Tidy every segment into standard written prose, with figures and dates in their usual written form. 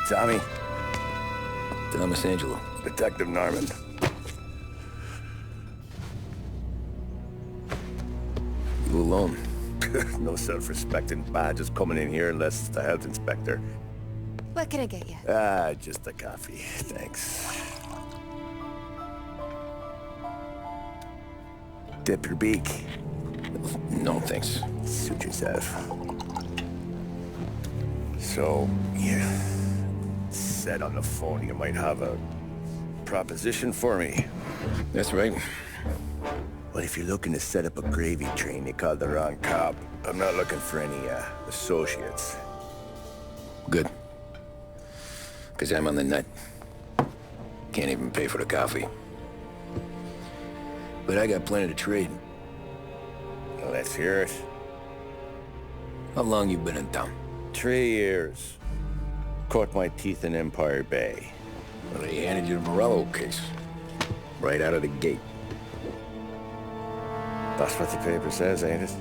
Tommy. Thomas Angelo. Detective Norman. You alone? No self-respecting badges coming in here unless it's the health inspector. What can I get you? Just a coffee. Thanks. Dip your beak. No, thanks. Suit yourself. So, you said on the phone you might have a proposition for me. That's right. Well, if you're looking to set up a gravy train, you called the wrong cop. I'm not looking for any, associates. Good. Because I'm on the nut. Can't even pay for the coffee. But I got plenty to trade. Well, let's hear it. How long you been in town? 3 years. Caught my teeth in Empire Bay. Well, they handed you the Morello case. Right out of the gate. That's what the paper says, ain't it?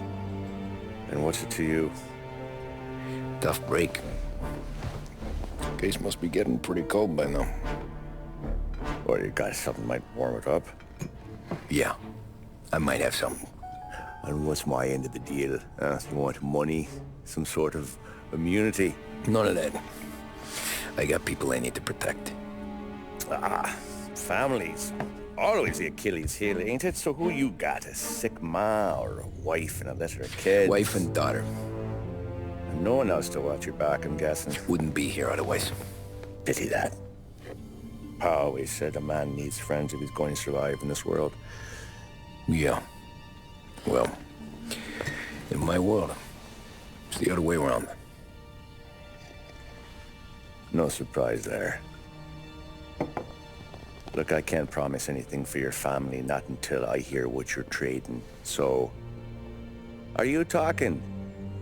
And what's it to you? Tough break. Case must be getting pretty cold by now. Or you got something might warm it up? Yeah, I might have something. And what's my end of the deal? You want money? Some sort of immunity? None of that. I got people I need to protect. Families. Always the Achilles heel, ain't it? So who you got? A sick ma or a wife and a litter of kids? Wife and daughter. And no one else to watch your back, I'm guessing. Wouldn't be here otherwise. Pity that. Pa always said a man needs friends if he's going to survive in this world. Yeah. Well, in my world, it's the other way around. No surprise there. Look, I can't promise anything for your family, not until I hear what you're trading. So, are you talking?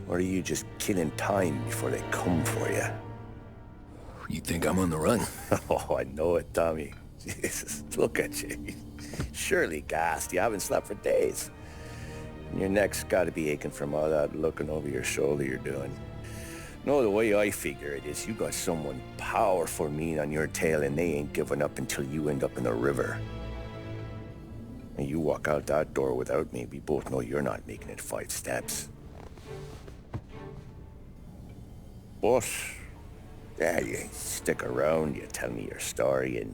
Or are you just killing time before they come for you? You think I'm on the run? Oh, I know it, Tommy. Jesus, look at you. Surely gassed. You haven't slept for days. And your neck's got to be aching from all that looking over your shoulder you're doing. No, the way I figure it is you got someone powerful mean on your tail and they ain't giving up until you end up in the river. And you walk out that door without me, we both know you're not making it 5 steps. But, yeah, you stick around, you tell me your story, and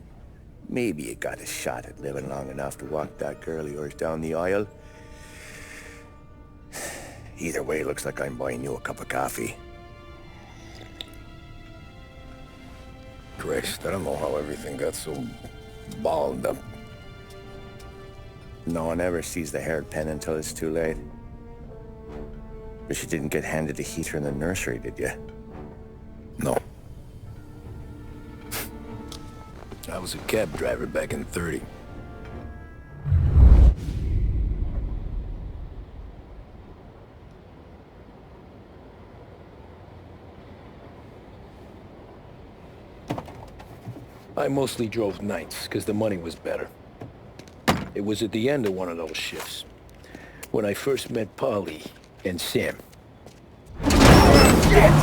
maybe you got a shot at living long enough to walk that girl of yours down the aisle. Either way, looks like I'm buying you a cup of coffee. Christ, I don't know how everything got so balled up. No one ever sees the haired pen until it's too late. But you didn't get handed a heater in the nursery, did you? No. I was a cab driver back in '30. I mostly drove nights, because the money was better. It was at the end of one of those shifts, when I first met Polly and Sam. Shit!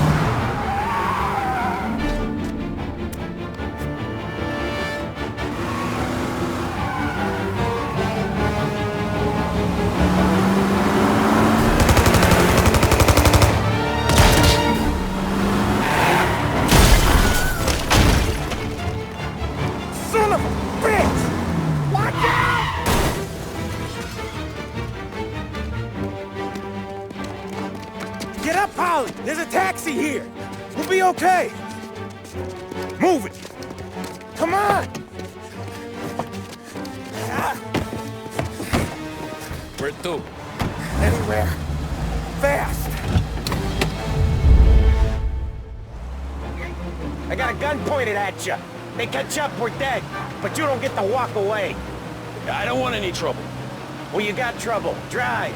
There's a taxi here. We'll be okay. Move it. Come on. Where to? Anywhere. Fast. I got a gun pointed at you. They catch up, we're dead. But you don't get to walk away. I don't want any trouble. Well, you got trouble. Drive.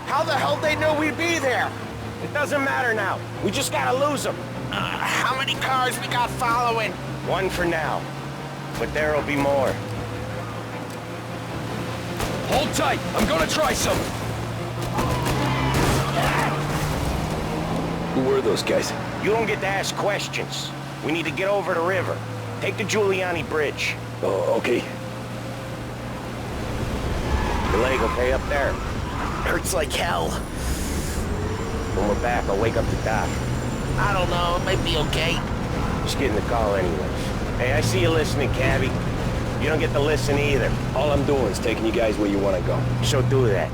How the hell they know we'd be there? It doesn't matter now. We just gotta lose them. How many cars we got following? 1 for now. But there'll be more. Hold tight. I'm gonna try something. Who were those guys? You don't get to ask questions. We need to get over the river. Take the Giuliani Bridge. Oh, okay. Your leg okay up there? Hurts like hell. When we're back, I'll wake up the doc. I don't know, it might be okay. Just getting the call anyways. Hey, I see you listening, Cabby. You don't get to listen either. All I'm doing is taking you guys where you want to go. So do that.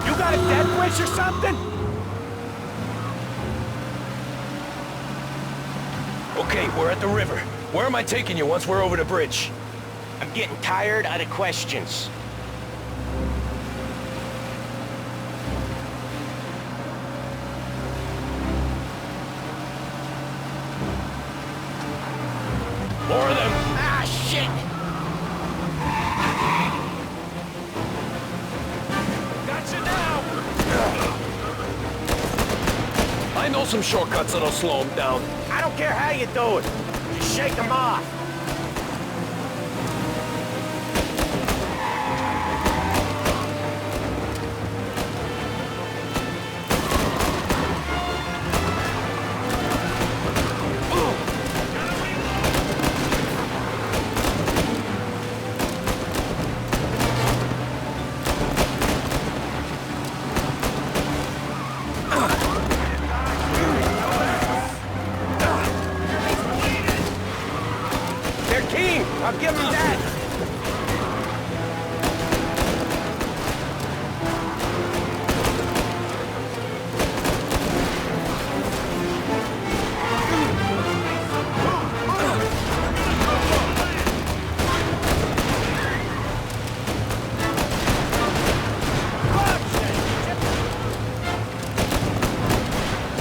You got a death wish or something? Okay, we're at the river. Where am I taking you once we're over the bridge? I'm getting tired of the questions. More of them. Ah, shit! Gotcha now! I know some shortcuts that'll slow them down. I don't care how you do it. Just shake them off. I'll give him that!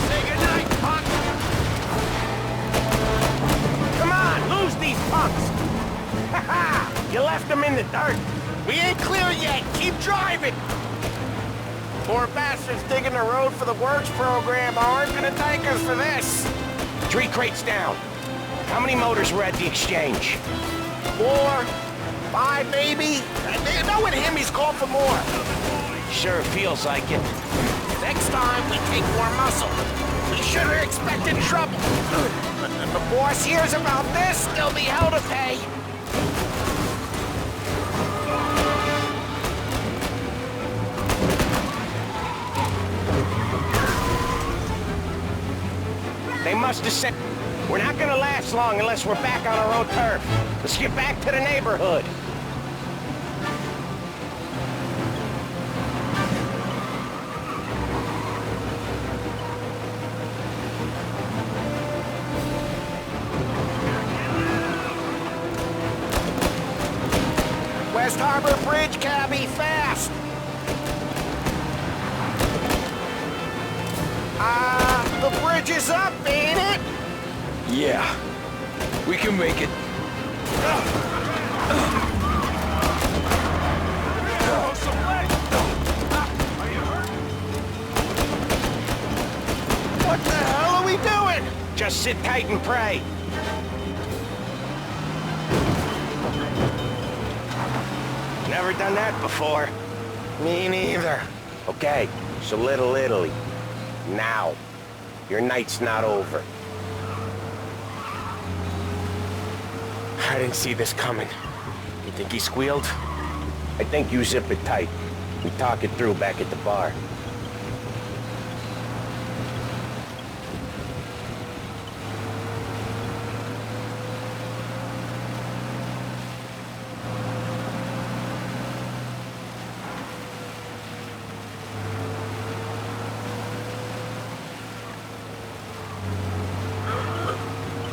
Say goodnight, punk! Come on, lose these punks! You left them in the dirt. We ain't clear yet. Keep driving. Poor bastards digging the road for the works program aren't gonna thank us for this. 3 crates down. How many motors were at the exchange? 4, 5 maybe. You know with him he's called for more. Sure feels like it. Next time we take more muscle. We should have expected trouble. If the boss hears about this, there'll be hell to pay. They must have said, we're not gonna last long unless we're back on our own turf. Let's get back to the neighborhood. West Harbor Bridge, cabby, fast! The bridge is up, ain't it? Yeah. We can make it. What the hell are we doing? Just sit tight and pray. Never done that before. Me neither. Okay, so Little Italy. Now. Your night's not over. I didn't see this coming. You think he squealed? I think you zip it tight. We talk it through back at the bar.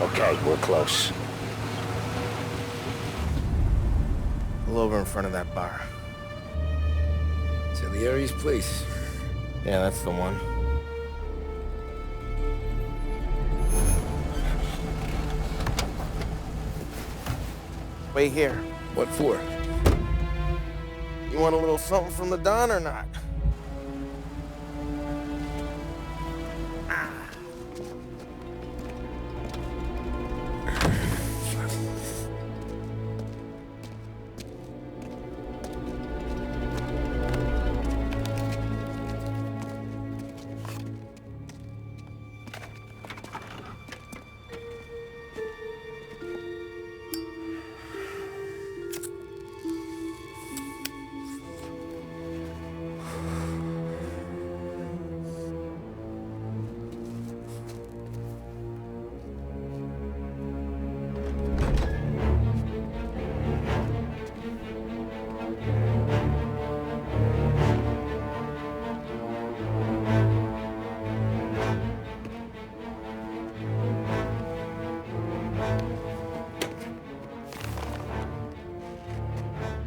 Okay, we're close. Pull over in front of that bar. Salieri's place. Yeah, that's the one. Wait here. What for? You want a little something from the Don or not?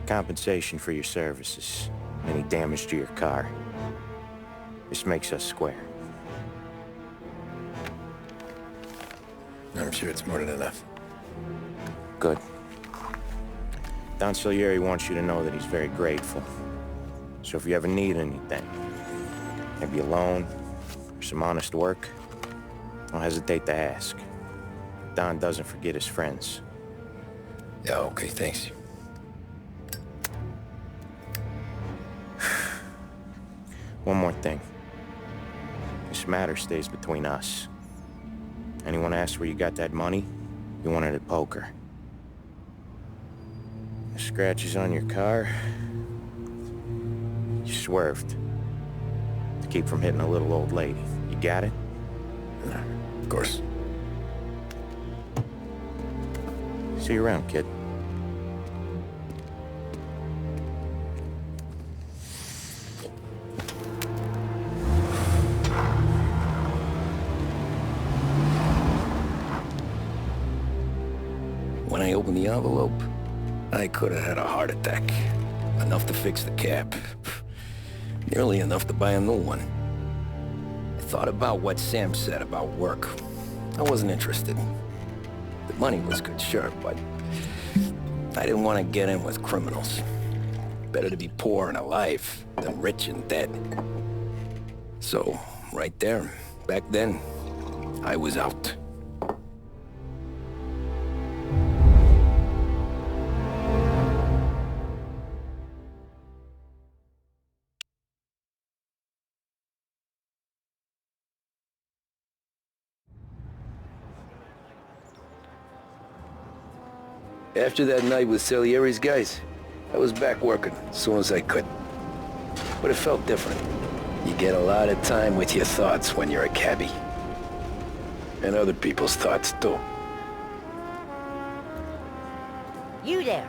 Compensation for your services. Any damage to your car. This makes us square. I'm sure it's more than enough. Good. Don Salieri wants you to know that he's very grateful. So if you ever need anything, maybe a loan, or some honest work, don't hesitate to ask. Don doesn't forget his friends. Yeah, okay, thanks. One more thing. This matter stays between us. Anyone asks where you got that money, you won it at poker. The scratches on your car, you swerved. To keep from hitting a little old lady. You got it? Of course. See you around, kid. When I opened the envelope, I could have had a heart attack. Enough to fix the cap. Nearly enough to buy a new one. I thought about what Sam said about work. I wasn't interested. The money was good, sure, but I didn't want to get in with criminals. Better to be poor and alive than rich and dead. So, right there, back then, I was out. After that night with Salieri's guys, I was back working as soon as I could. But it felt different. You get a lot of time with your thoughts when you're a cabbie. And other people's thoughts, too. You there,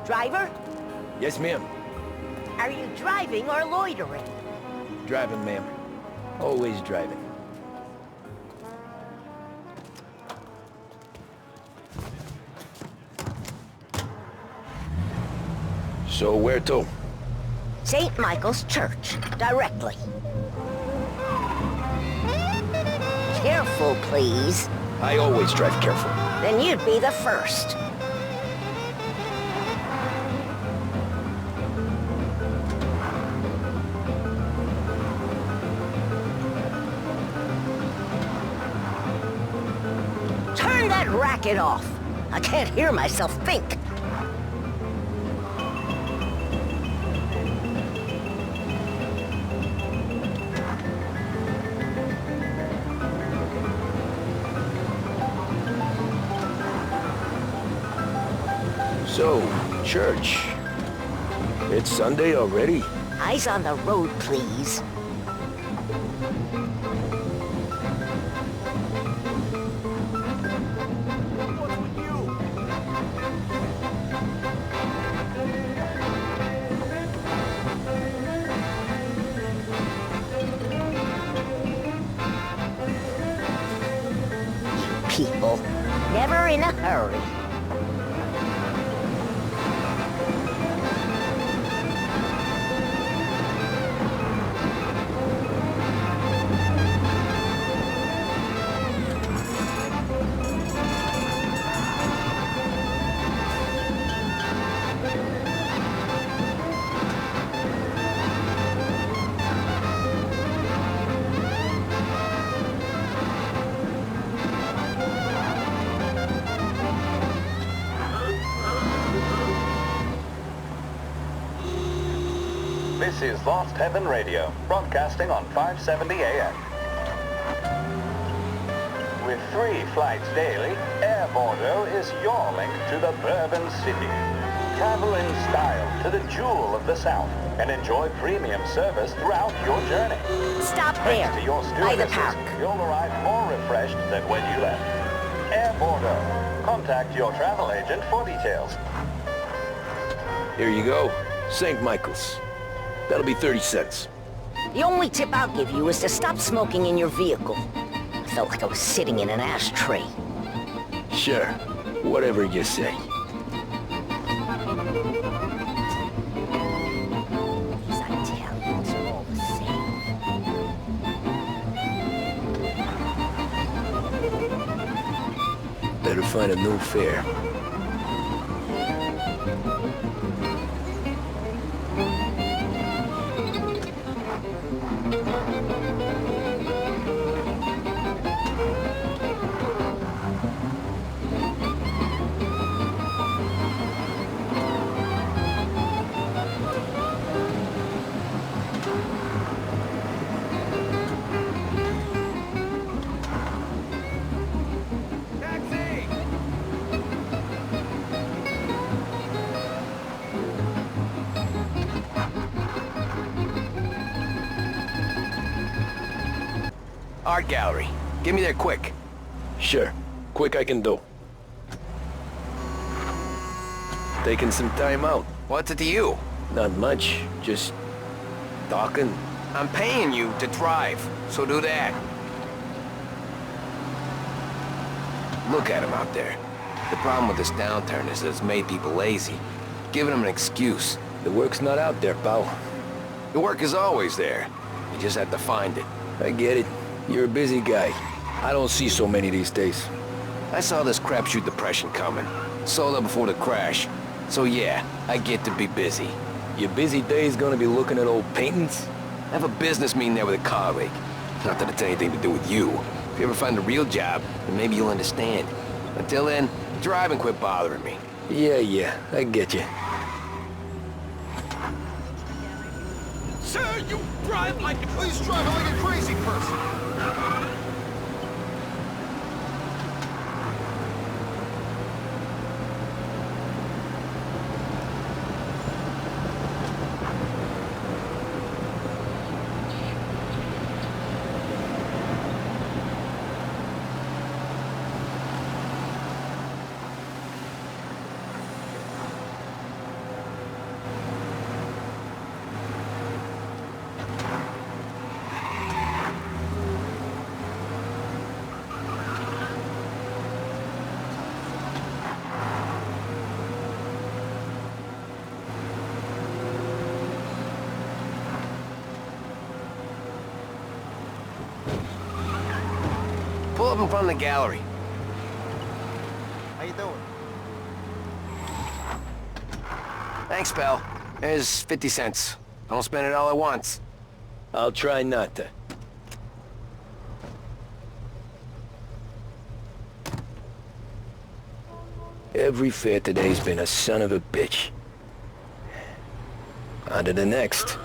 driver? Yes, ma'am. Are you driving or loitering? Driving, ma'am. Always driving. So where to? St. Michael's Church, directly. Careful, please. I always drive careful. Then you'd be the first. Turn that racket off. I can't hear myself think. So, church. It's Sunday already? Eyes on the road, please. People, never in a hurry. This is Lost Heaven Radio, broadcasting on 570 AM. With 3 flights daily, Air Bordeaux is your link to the Bourbon City. Travel in style to the jewel of the South and enjoy premium service throughout your journey. Stop there, Thanks to your by the stewardesses, park. you'll arrive more refreshed than when you left. Air Bordeaux. Contact your travel agent for details. Here you go. St. Michael's. That'll be 30 cents. The only tip I'll give you is to stop smoking in your vehicle. I felt like I was sitting in an ashtray. Sure. Whatever you say. Better find a new fare. Art gallery. Get me there quick. Sure. Quick I can do. Taking some time out. What's it to you? Not much. Just... talking. I'm paying you to drive, so do that. Look at him out there. The problem with this downturn is that it's made people lazy. Giving them an excuse. The work's not out there, pal. The work is always there. You just have to find it. I get it. You're a busy guy. I don't see so many these days. I saw this crapshoot depression coming. Sold up before the crash. So yeah, I get to be busy. Your busy day's gonna be looking at old paintings? I have a business meeting there with a colleague. Not that it's anything to do with you. If you ever find a real job, then maybe you'll understand. Until then, drive and quit bothering me. Yeah, I get you. Sir, you drive like... Please drive like a crazy person. Pull up in front of the gallery. How you doing? Thanks, pal. There's 50 cents. Don't spend it all at once. I'll try not to. Every fare today's been a son of a bitch. On to the next.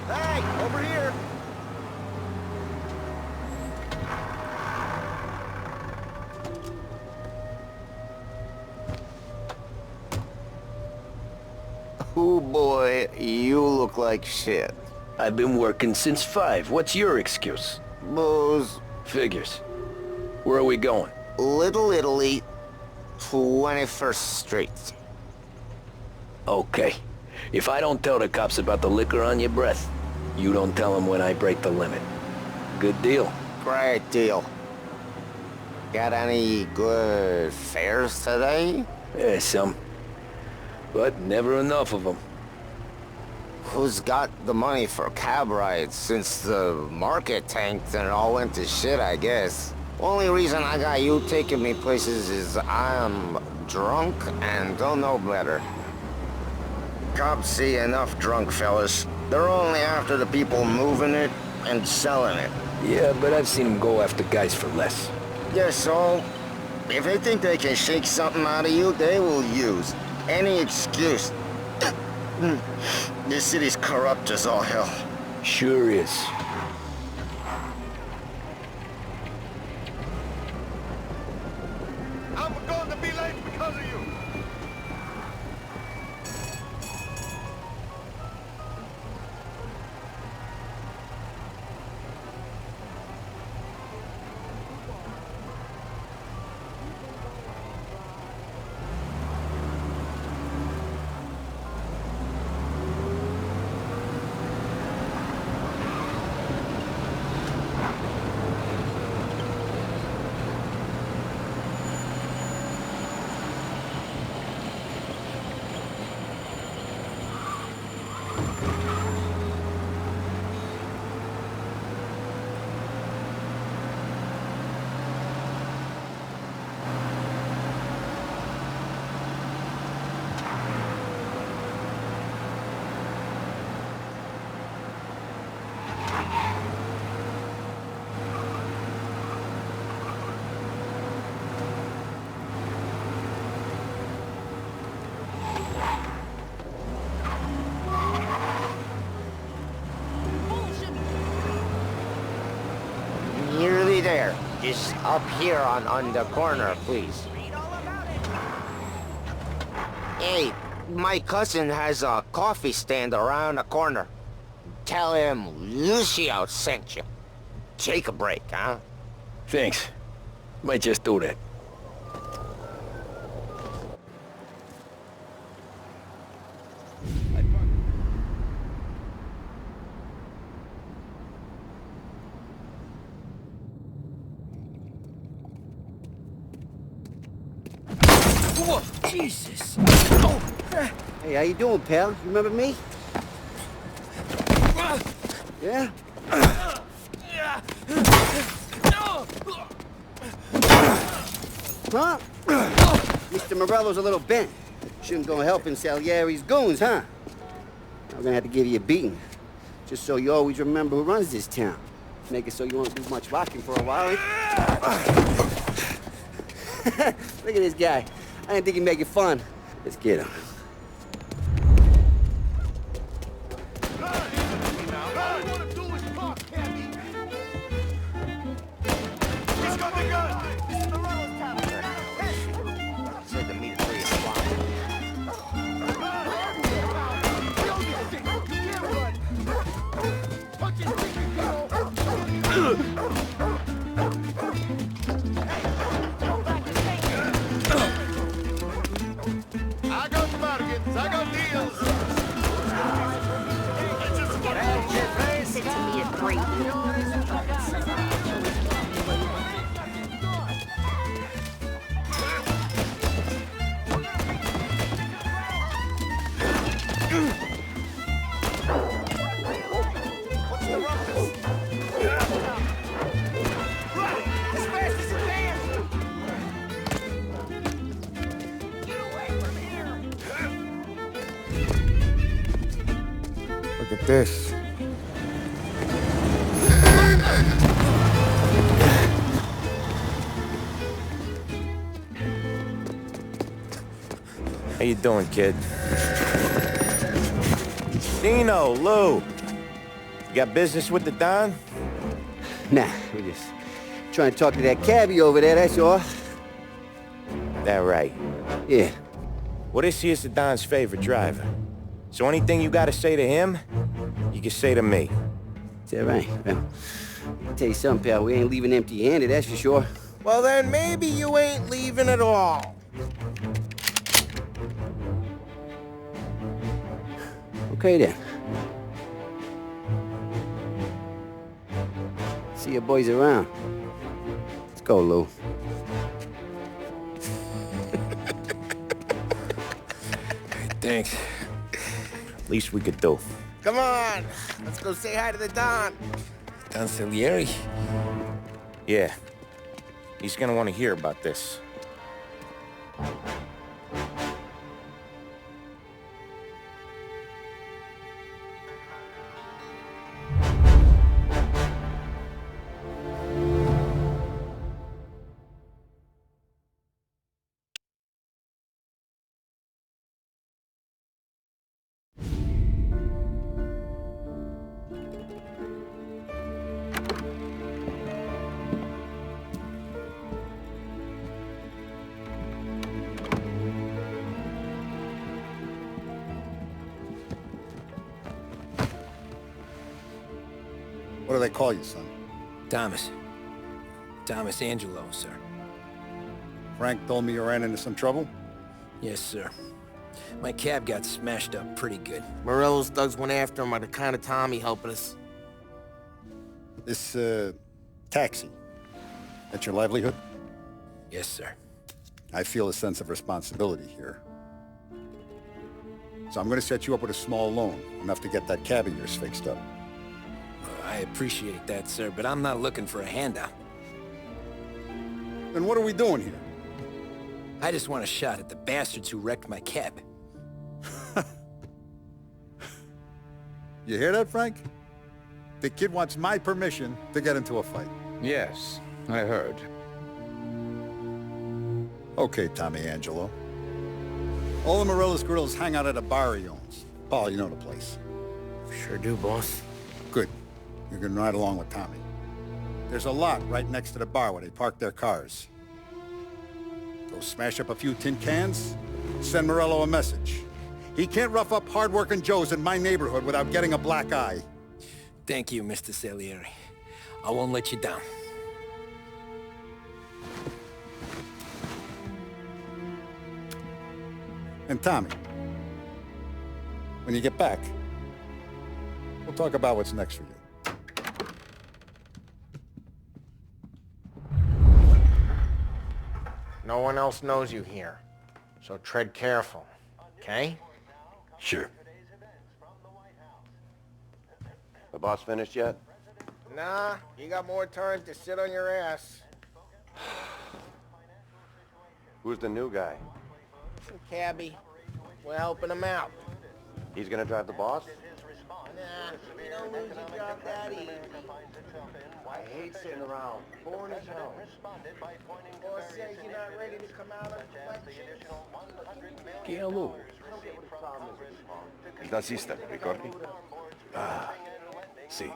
Hey, over here. Oh boy, you look like shit. I've been working since 5. What's your excuse? Booze. Figures. Where are we going? Little Italy, 21st Street. Okay. If I don't tell the cops about the liquor on your breath, you don't tell them when I break the limit. Good deal. Great deal. Got any good fares today? Yeah, some. But never enough of them. Who's got the money for cab rides since the market tanked and it all went to shit, I guess? Only reason I got you taking me places is I'm drunk and don't know better. Cops see enough drunk fellas. They're only after the people moving it and selling it. Yeah, but I've seen them go after guys for less. Yes, so if they think they can shake something out of you, they will use any excuse. This city's corrupt as all hell. Sure is. I'm going to be late because of you. there. Just up here on the corner, please. Hey, my cousin has a coffee stand around the corner. Tell him Lucio sent you. Take a break, huh? Thanks. Might just do that. Whoa, Jesus! Hey, how you doing, pal? You remember me? Yeah? Huh? Mr. Morello's a little bent. Shouldn't go helping Salieri's goons, huh? I'm gonna have to give you a beating. Just so you always remember who runs this town. Make it so you won't do much rocking for a while. Look at this guy. I didn't think he'd make it fun. Let's get him. I got bargains, I got deals. Sit to me at 3. Look at this. How you doing, kid? Dino, Lou. You got business with the Don? Nah, we're just trying to talk to that cabbie over there, that's all. That right. Yeah. Well, this here's the Don's favorite driver. So anything you gotta say to him, you can say to me. Is that right? Well, I'll tell you something, pal. We ain't leaving empty-handed, that's for sure. Well, then maybe you ain't leaving at all. Okay, then. See your boys around. Let's go, Lou. Thanks. Least we could do. Come on, let's go say hi to the Don. Don Salieri? Yeah. He's gonna want to hear about this. What do they call you, son? Thomas. Thomas Angelo, sir. Frank told me you ran into some trouble? Yes, sir. My cab got smashed up pretty good. Morello's thugs went after him by the kind of Tommy helping us. This, taxi. That's your livelihood? Yes, sir. I feel a sense of responsibility here. So I'm gonna set you up with a small loan, enough to get that cab of yours fixed up. I appreciate that, sir, but I'm not looking for a handout. Then what are we doing here? I just want a shot at the bastards who wrecked my cab. You hear that, Frank? The kid wants my permission to get into a fight. Yes, I heard. Okay, Tommy Angelo. All the Morello's girls hang out at a bar he owns. Paul, you know the place. Sure do, boss. Good. You can ride along with Tommy. There's a lot right next to the bar where they park their cars. Go smash up a few tin cans, send Morello a message. He can't rough up hard-working Joes in my neighborhood without getting a black eye. Thank you, Mr. Salieri. I won't let you down. And Tommy, when you get back, we'll talk about what's next for you. No one else knows you here, so tread careful, okay? Sure. The boss finished yet? Nah, you got more time to sit on your ass. Who's the new guy? Some cabbie. We're helping him out. He's gonna drive the boss? Nah, you don't lose your job that easy. I hate sitting around. Boring as hell. Boss says you're not ready to come out on collection. Hello. Il nazista, ricordi? Ah, sì,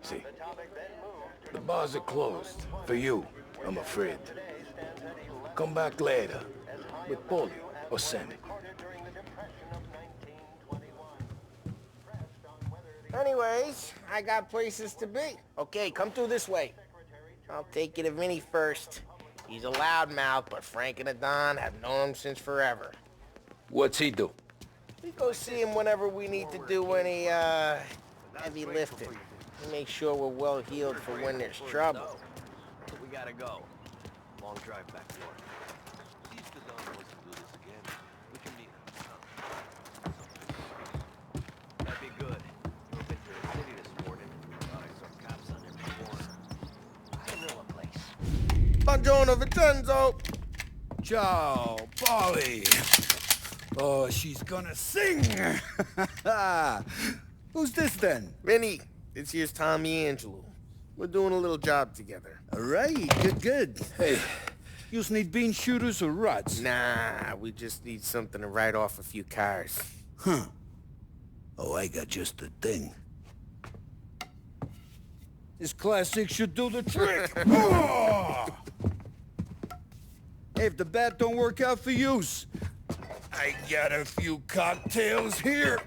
sì. The bars are closed. For you, I'm afraid. Come back later. With Paulie or Sammy. Anyways, I got places to be. Okay, come through this way. I'll take you to Vinny first. He's a loudmouth, but Frank and the Don have known him since forever. What's he do? We go see him whenever we need to do any, heavy lifting. We make sure we're well healed for when there's trouble. We gotta go. Long drive back to work. See if the Don wants to do this again. We can meet him. That'd be good. You were a bit to the city this morning. Thought I saw cops on every corner. I know a place. Buongiorno, Vincenzo! Ciao, Paulie. Oh, she's gonna sing. Who's this then? Vinny, this here's Tommy Angelo. We're doing a little job together. All right, good. Hey, you need bean shooters or rods? Nah, we just need something to write off a few cars. Huh. Oh, I got just the thing. This classic should do the trick. Oh! Hey, if the bat don't work out for yous, I got a few cocktails here.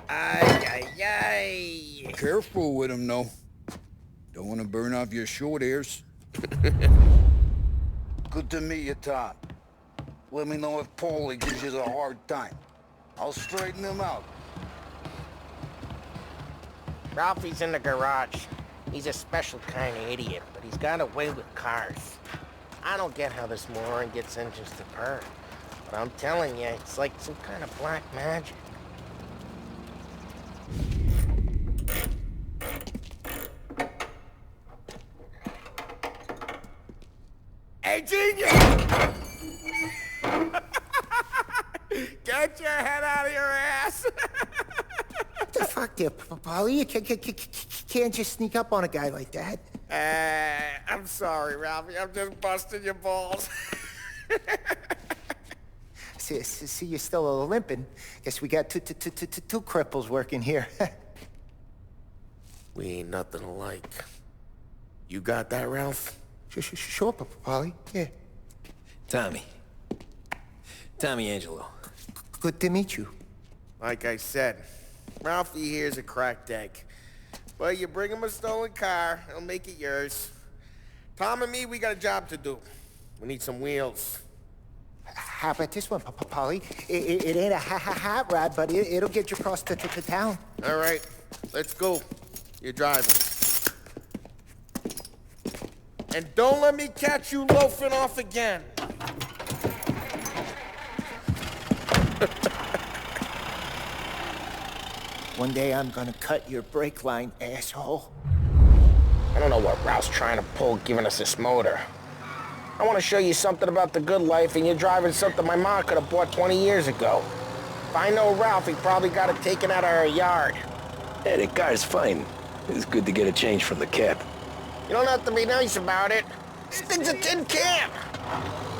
Ay. Careful with them, though. Don't want to burn off your short hairs. Good to meet you, Tom. Let me know if Paulie gives you a hard time. I'll straighten him out. Ralphie's in the garage. He's a special kind of idiot, but he's got a way with cars. I don't get how this moron gets engines to purr. But I'm telling you, it's like some kind of black magic. Hey, genius! Get your head out of your ass! What the fuck there, Paulie? You can't just sneak up on a guy like that. I'm sorry, Ralphie. I'm just busting your balls. See, you're still limping. Guess we got two cripples working here. We ain't nothing alike. You got that, Ralph? Sure, Paulie. Yeah. Tommy Angelo. Good to meet you. Like I said, Ralphie here's a cracked egg. Well, you bring him a stolen car, he'll make it yours. Tom and me, we got a job to do. We need some wheels. How about this one, Paulie? It ain't a hot rod, but it'll get you across to town. All right, let's go. You're driving. And don't let me catch you loafing off again. One day I'm gonna cut your brake line, asshole. I don't know what Ralph's trying to pull giving us this motor. I want to show you something about the good life, and you're driving something my mom could have bought 20 years ago. If I know Ralph, he probably got it taken out of her yard. Hey, the car's fine. It's good to get a change from the cab. You don't have to be nice about it. This thing's a tin can.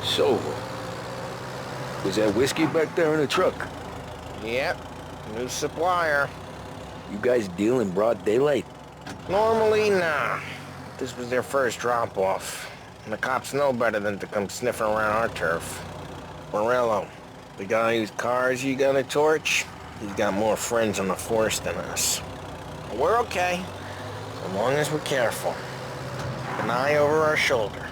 So, was that whiskey back there in the truck? Yep, new supplier. You guys deal in broad daylight? Normally, nah. This was their first drop-off. And the cops know better than to come sniffing around our turf. Morello, the guy whose cars you gonna torch, he's got more friends on the force than us. But we're okay, as long as we're careful. Keep an eye over our shoulder.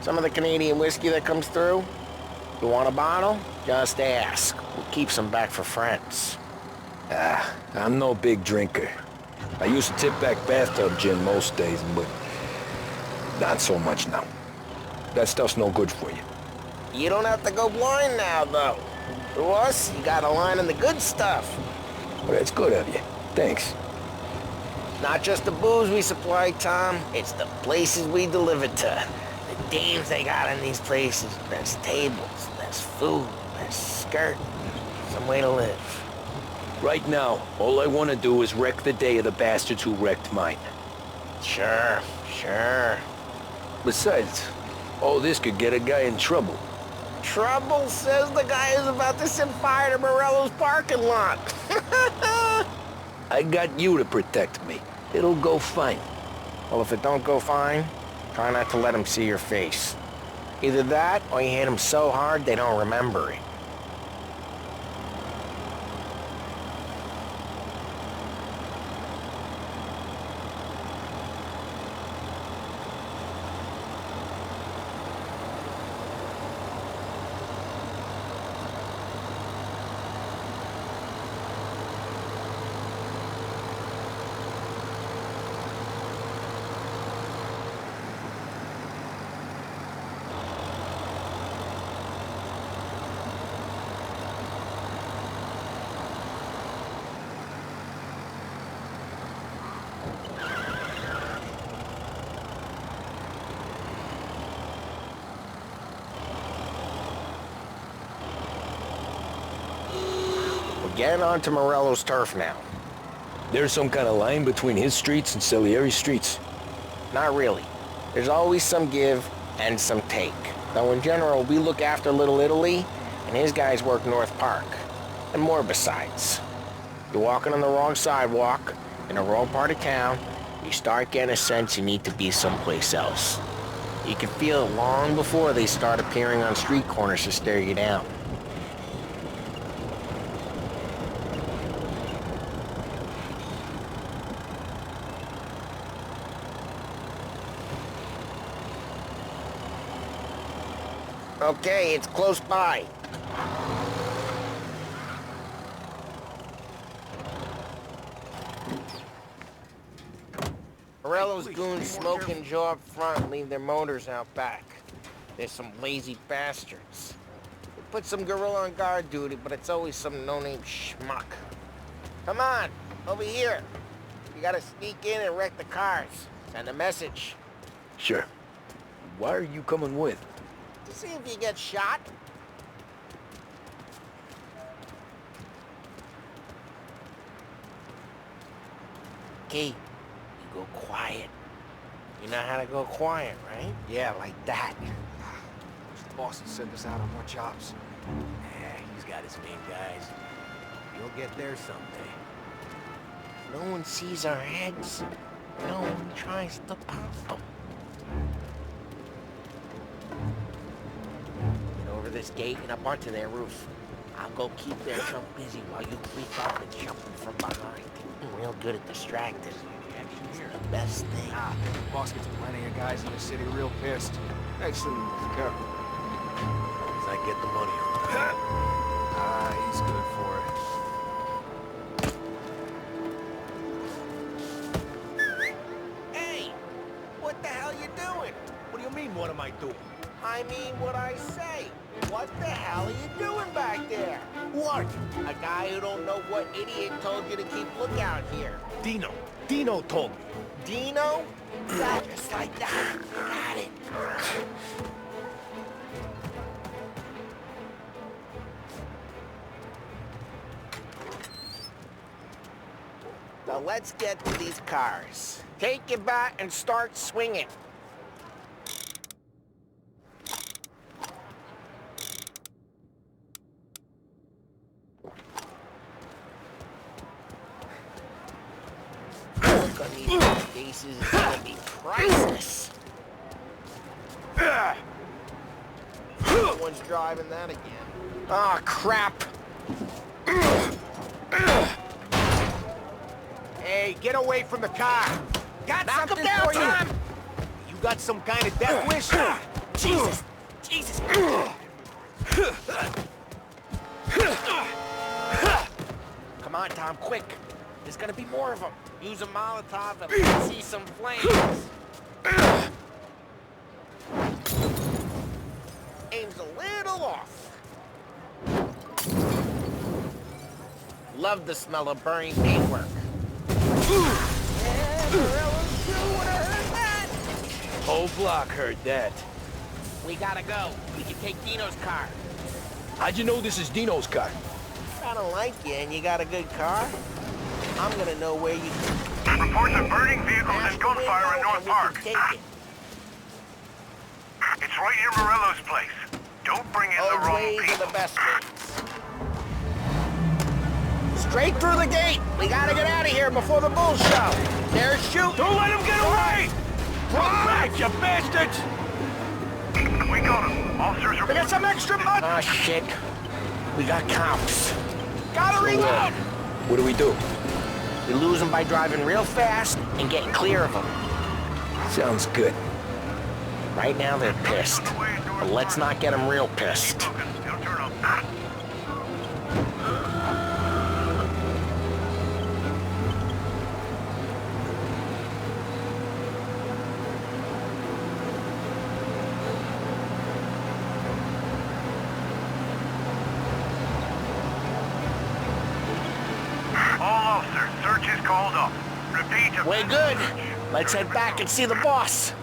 Some of the Canadian whiskey that comes through, you want a bottle? Just ask. We'll keep some back for friends. I'm no big drinker. I used to tip back bathtub gin most days, but not so much now. That stuff's no good for you. You don't have to go blind now, though. To us, you got a line on the good stuff. Well, that's good of you. Thanks. Not just the booze we supply, Tom. It's the places we deliver to. The dames they got in these places. There's tables, there's food, there's skirt. Some way to live. Right now, all I want to do is wreck the day of the bastards who wrecked mine. Sure. Besides, all this could get a guy in trouble. Trouble, says the guy who's about to set fire to Morello's parking lot. I got you to protect me. It'll go fine. Well, if it don't go fine, try not to let him see your face. Either that, or you hit him so hard they don't remember it. Getting onto Morello's turf now. There's some kind of line between his streets and Salieri's streets? Not really. There's always some give and some take. Though in general, we look after Little Italy, and his guys work North Park. And more besides. You're walking on the wrong sidewalk, in the wrong part of town, you start getting a sense you need to be someplace else. You can feel it long before they start appearing on street corners to stare you down. Okay, it's close by. Morello's goons smoke and jaw up front and leave their motors out back. There's some lazy bastards. We put some gorilla on guard duty, but it's always some no-name schmuck. Come on, over here. You gotta sneak in and wreck the cars. Send a message. Sure. Why are you coming with? To see if you get shot. Okay, you go quiet. You know how to go quiet, right? Yeah, like that. The boss has sent us out on more jobs. Yeah, he's got his main guys. You'll get there someday. No one sees our heads. No one tries to pop them. This gate and up onto their roof. I'll go keep their chump busy while you creep up and jump them from behind. I'm real good at distracting. It's the best thing. Boss gets plenty of guys in the city real pissed. Actually, careful. As I get the money on that. He's good for it. Hey! What the hell you doing? What do you mean, what am I doing? I mean what I say. What the hell are you doing back there? What? A guy who don't know what idiot told you to keep lookout here. Dino. Dino told me. Dino? Yeah, just like that. Got it. Now let's get to these cars. Take your bat and start swinging. Look on these faces is gonna be priceless. No one's driving that again. Ah, crap. Hey, get away from the car. Got Knock something him down, for you. Tom. You got some kind of death wish? Jesus! Jesus! Come on, Tom, quick. There's gonna be more of them. Use a Molotov and let's see some flames. Aim's a little off. Love the smell of burning paintwork. Whole block heard that. We gotta go. We can take Dino's car. How'd you know this is Dino's car? I don't like you and you got a good car. I'm gonna know where you... Reports of burning vehicles and gunfire in North Park. Take it. It's right near Morello's place. Don't bring in the wrong ways people. are the best ways. Straight through the gate. We gotta get out of here before the bulls show. They're shooting. Don't let him get away! Come back, you bastards! We got him. Officers are... We got some extra mud. Oh, shit. We got cops. Gotta reload! What do we do? We lose them by driving real fast and getting clear of them. Sounds good. Right now they're pissed. But let's not get them real pissed. They'll turn up. All officers, search is called up. Repeat. Way good. Let's head back and see the boss.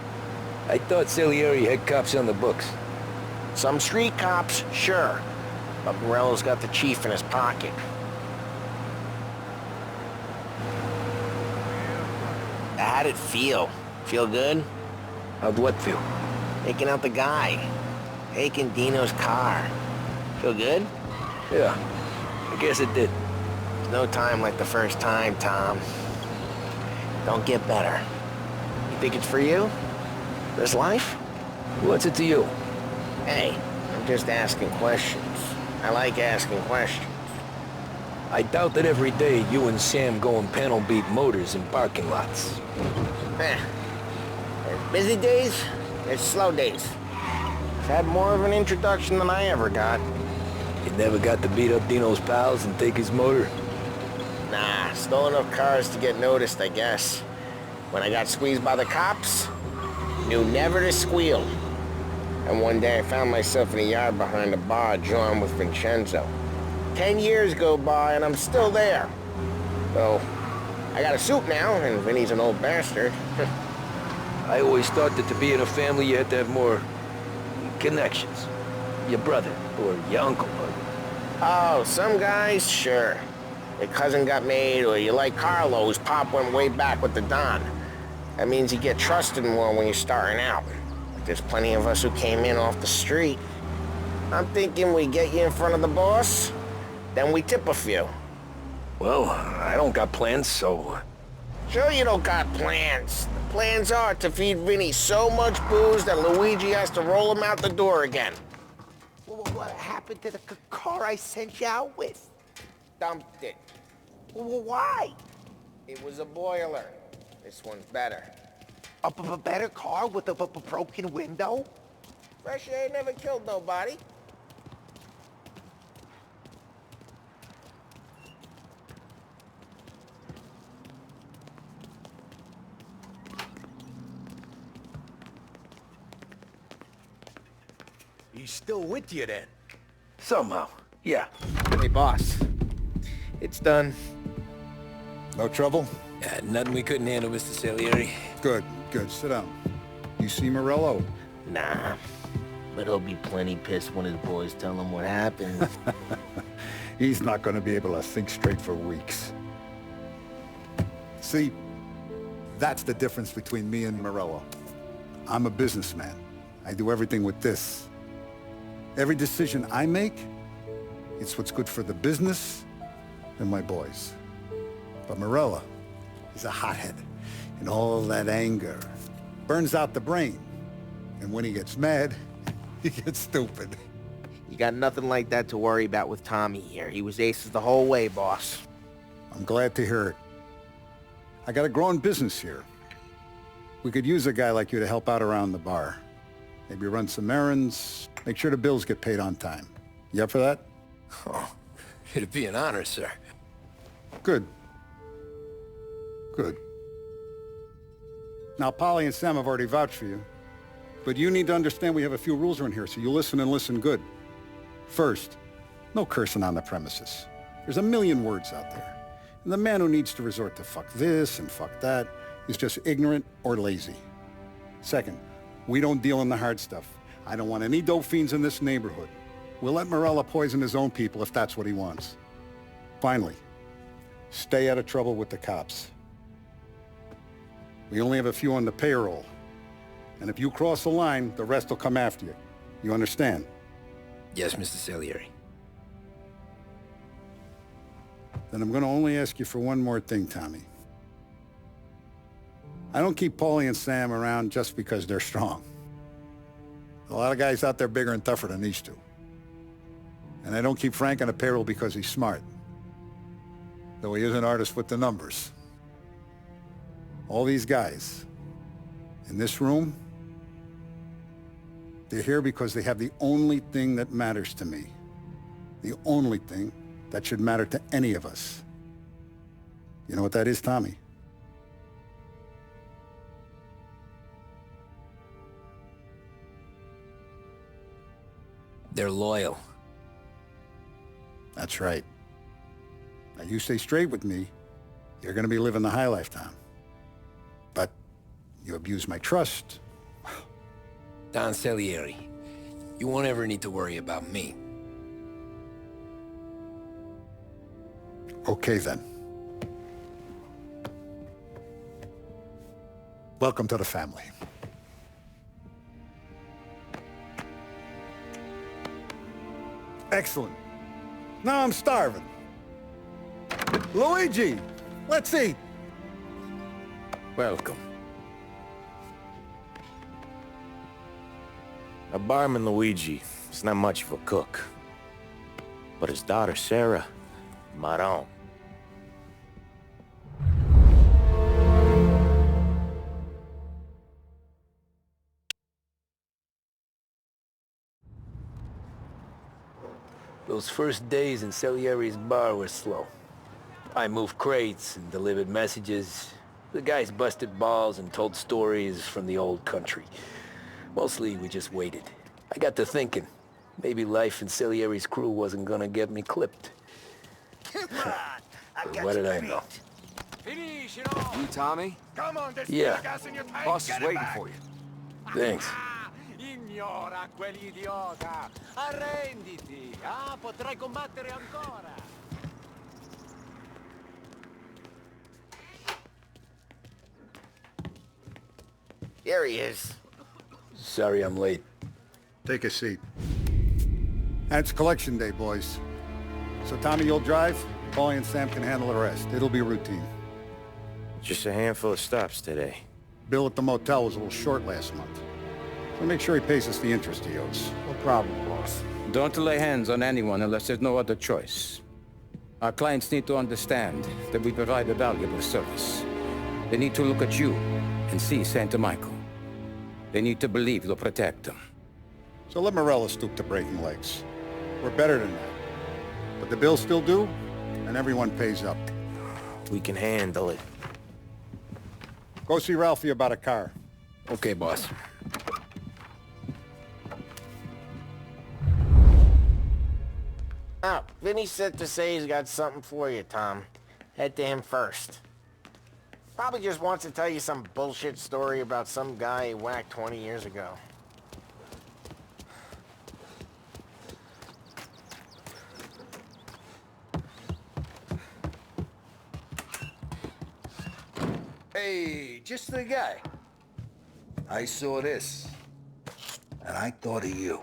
I thought Salieri had cops on the books. Some street cops, sure. But Morello's got the chief in his pocket. How'd it feel? Feel good? How'd what feel? Taking out the guy. Taking Dino's car. Feel good? Yeah, I guess it did. There's no time like the first time, Tom. Don't get better. You think it's for you? This life? What's it to you? Hey, I'm just asking questions. I like asking questions. I doubt that every day you and Sam go and panel beat motors in parking lots. There's busy days, there's slow days. I've had more of an introduction than I ever got. You never got to beat up Dino's pals and take his motor? Nah, stole enough cars to get noticed, I guess. When I got squeezed by the cops, knew never to squeal. And one day I found myself in a yard behind a bar drawn with Vincenzo. 10 years go by and I'm still there. So, I got a suit now, and Vinny's an old bastard. I always thought that to be in a family you had to have more connections. Your brother, or your uncle, or... Oh, some guys, sure. Your cousin got made, or you like Carlo, whose pop went way back with the Don. That means you get trusted more when you're starting out. Like there's plenty of us who came in off the street. I'm thinking we get you in front of the boss, then we tip a few. Well, I don't got plans, so... Sure you don't got plans. The plans are to feed Vinny so much booze that Luigi has to roll him out the door again. What happened to the car I sent you out with? Dumped it. Why? It was a boiler. This one's better. A better car with a broken window? Fresh air never killed nobody. He's still with you then? Somehow, yeah. Hey, boss. It's done. No trouble? Yeah, nothing we couldn't handle, Mr. Salieri. Good, good. Sit down. You see Morello? Nah, but he'll be plenty pissed when his boys tell him what happened. He's not going to be able to think straight for weeks. See, that's the difference between me and Morello. I'm a businessman. I do everything with this. Every decision I make, it's what's good for the business and my boys. But Morello is a hothead. And all that anger burns out the brain. And when he gets mad, he gets stupid. You got nothing like that to worry about with Tommy here. He was aces the whole way, boss. I'm glad to hear it. I got a growing business here. We could use a guy like you to help out around the bar. Maybe run some errands, make sure the bills get paid on time. You up for that? Oh, it'd be an honor, sir. Good. Good. Now, Polly and Sam have already vouched for you. But you need to understand we have a few rules around here, so you listen and listen good. First, no cursing on the premises. There's a million words out there. And the man who needs to resort to fuck this and fuck that is just ignorant or lazy. Second, we don't deal in the hard stuff. I don't want any dope fiends in this neighborhood. We'll let Morella poison his own people if that's what he wants. Finally, stay out of trouble with the cops. We only have a few on the payroll. And if you cross the line, the rest will come after you. You understand? Yes, Mr. Salieri. Then I'm going to only ask you for one more thing, Tommy. I don't keep Paulie and Sam around just because they're strong. A lot of guys out there bigger and tougher than these two. And I don't keep Frank on the payroll because he's smart. Though he is an artist with the numbers. All these guys in this room, they're here because they have the only thing that matters to me. The only thing that should matter to any of us. You know what that is, Tommy? They're loyal. That's right. Now you stay straight with me, you're gonna be living the high life, Tom. But you abuse my trust. Don Salieri, you won't ever need to worry about me. Okay, then. Welcome to the family. Excellent. Now I'm starving. Luigi, let's eat. Welcome. A barman Luigi is not much of a cook. But his daughter Sarah, Maron. Those first days in Salieri's bar were slow. I moved crates and delivered messages. The guys busted balls and told stories from the old country. Mostly, we just waited. I got to thinking, maybe life in Salieri's crew wasn't gonna get me clipped. But what did I know? You, Tommy? Come on, there's Yeah. gas in your tank. Boss is Get it waiting back. for you. Thanks. Ignora quell'idiota. Arrenditi. Potrai combattere ancora. There he is. Sorry I'm late. Take a seat. And it's collection day, boys. So Tommy, you'll drive. Paulie and Sam can handle the rest. It'll be routine. Just a handful of stops today. Bill at the motel was a little short last month. So make sure he pays us the interest he owes. No problem, boss. Don't lay hands on anyone unless there's no other choice. Our clients need to understand that we provide a valuable service. They need to look at you and see Santa Michael. They need to believe you'll protect them. So let Morella stoop to breaking legs. We're better than that. But the bills still due, and everyone pays up. We can handle it. Go see Ralphie about a car. Okay, boss. Oh, Vinny said to say he's got something for you, Tom. Head to him first. Probably just wants to tell you some bullshit story about some guy he whacked 20 years ago. Hey, just the guy. I saw this, and I thought of you.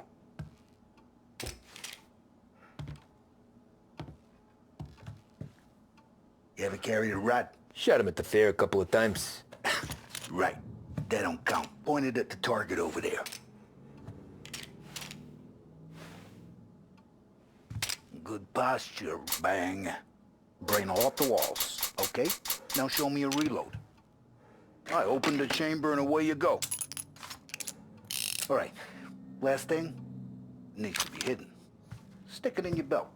You ever carried a rat? Shot him at the fair a couple of times. Right. That don't count. Pointed at the target over there. Good posture, bang. Brain off the walls, okay? Now show me a reload. All right, open the chamber and away you go. All right, last thing, needs to be hidden. Stick it in your belt.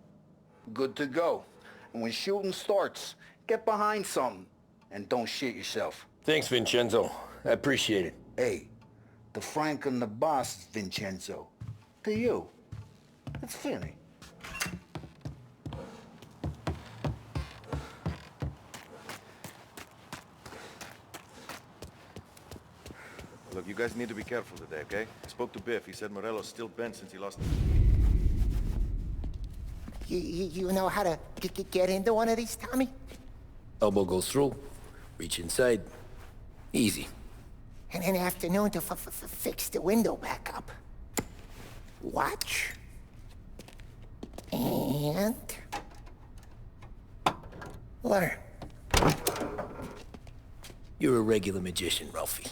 Good to go. And when shooting starts, get behind something and don't shit yourself. Thanks, Vincenzo. I appreciate it. Hey, the Frank and the boss, Vincenzo. To you, it's Finny. Look, you guys need to be careful today, okay? I spoke to Biff. He said Morello's still bent since he lost... You know how to get into one of these, Tommy? Elbow goes through, reach inside. Easy. And an afternoon to fix the window back up. Watch. And... learn. You're a regular magician, Ralphie.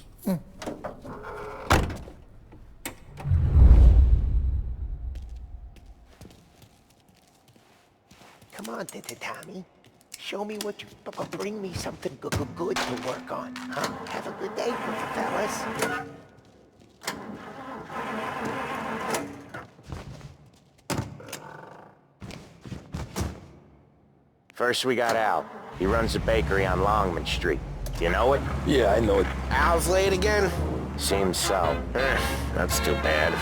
Come on, Tommy. Show me what you... bring me something good to work on, huh? Have a good day, fellas. First we got Al. He runs a bakery on Longman Street. You know it? Yeah, I know it. Al's late again? Seems so. That's too bad.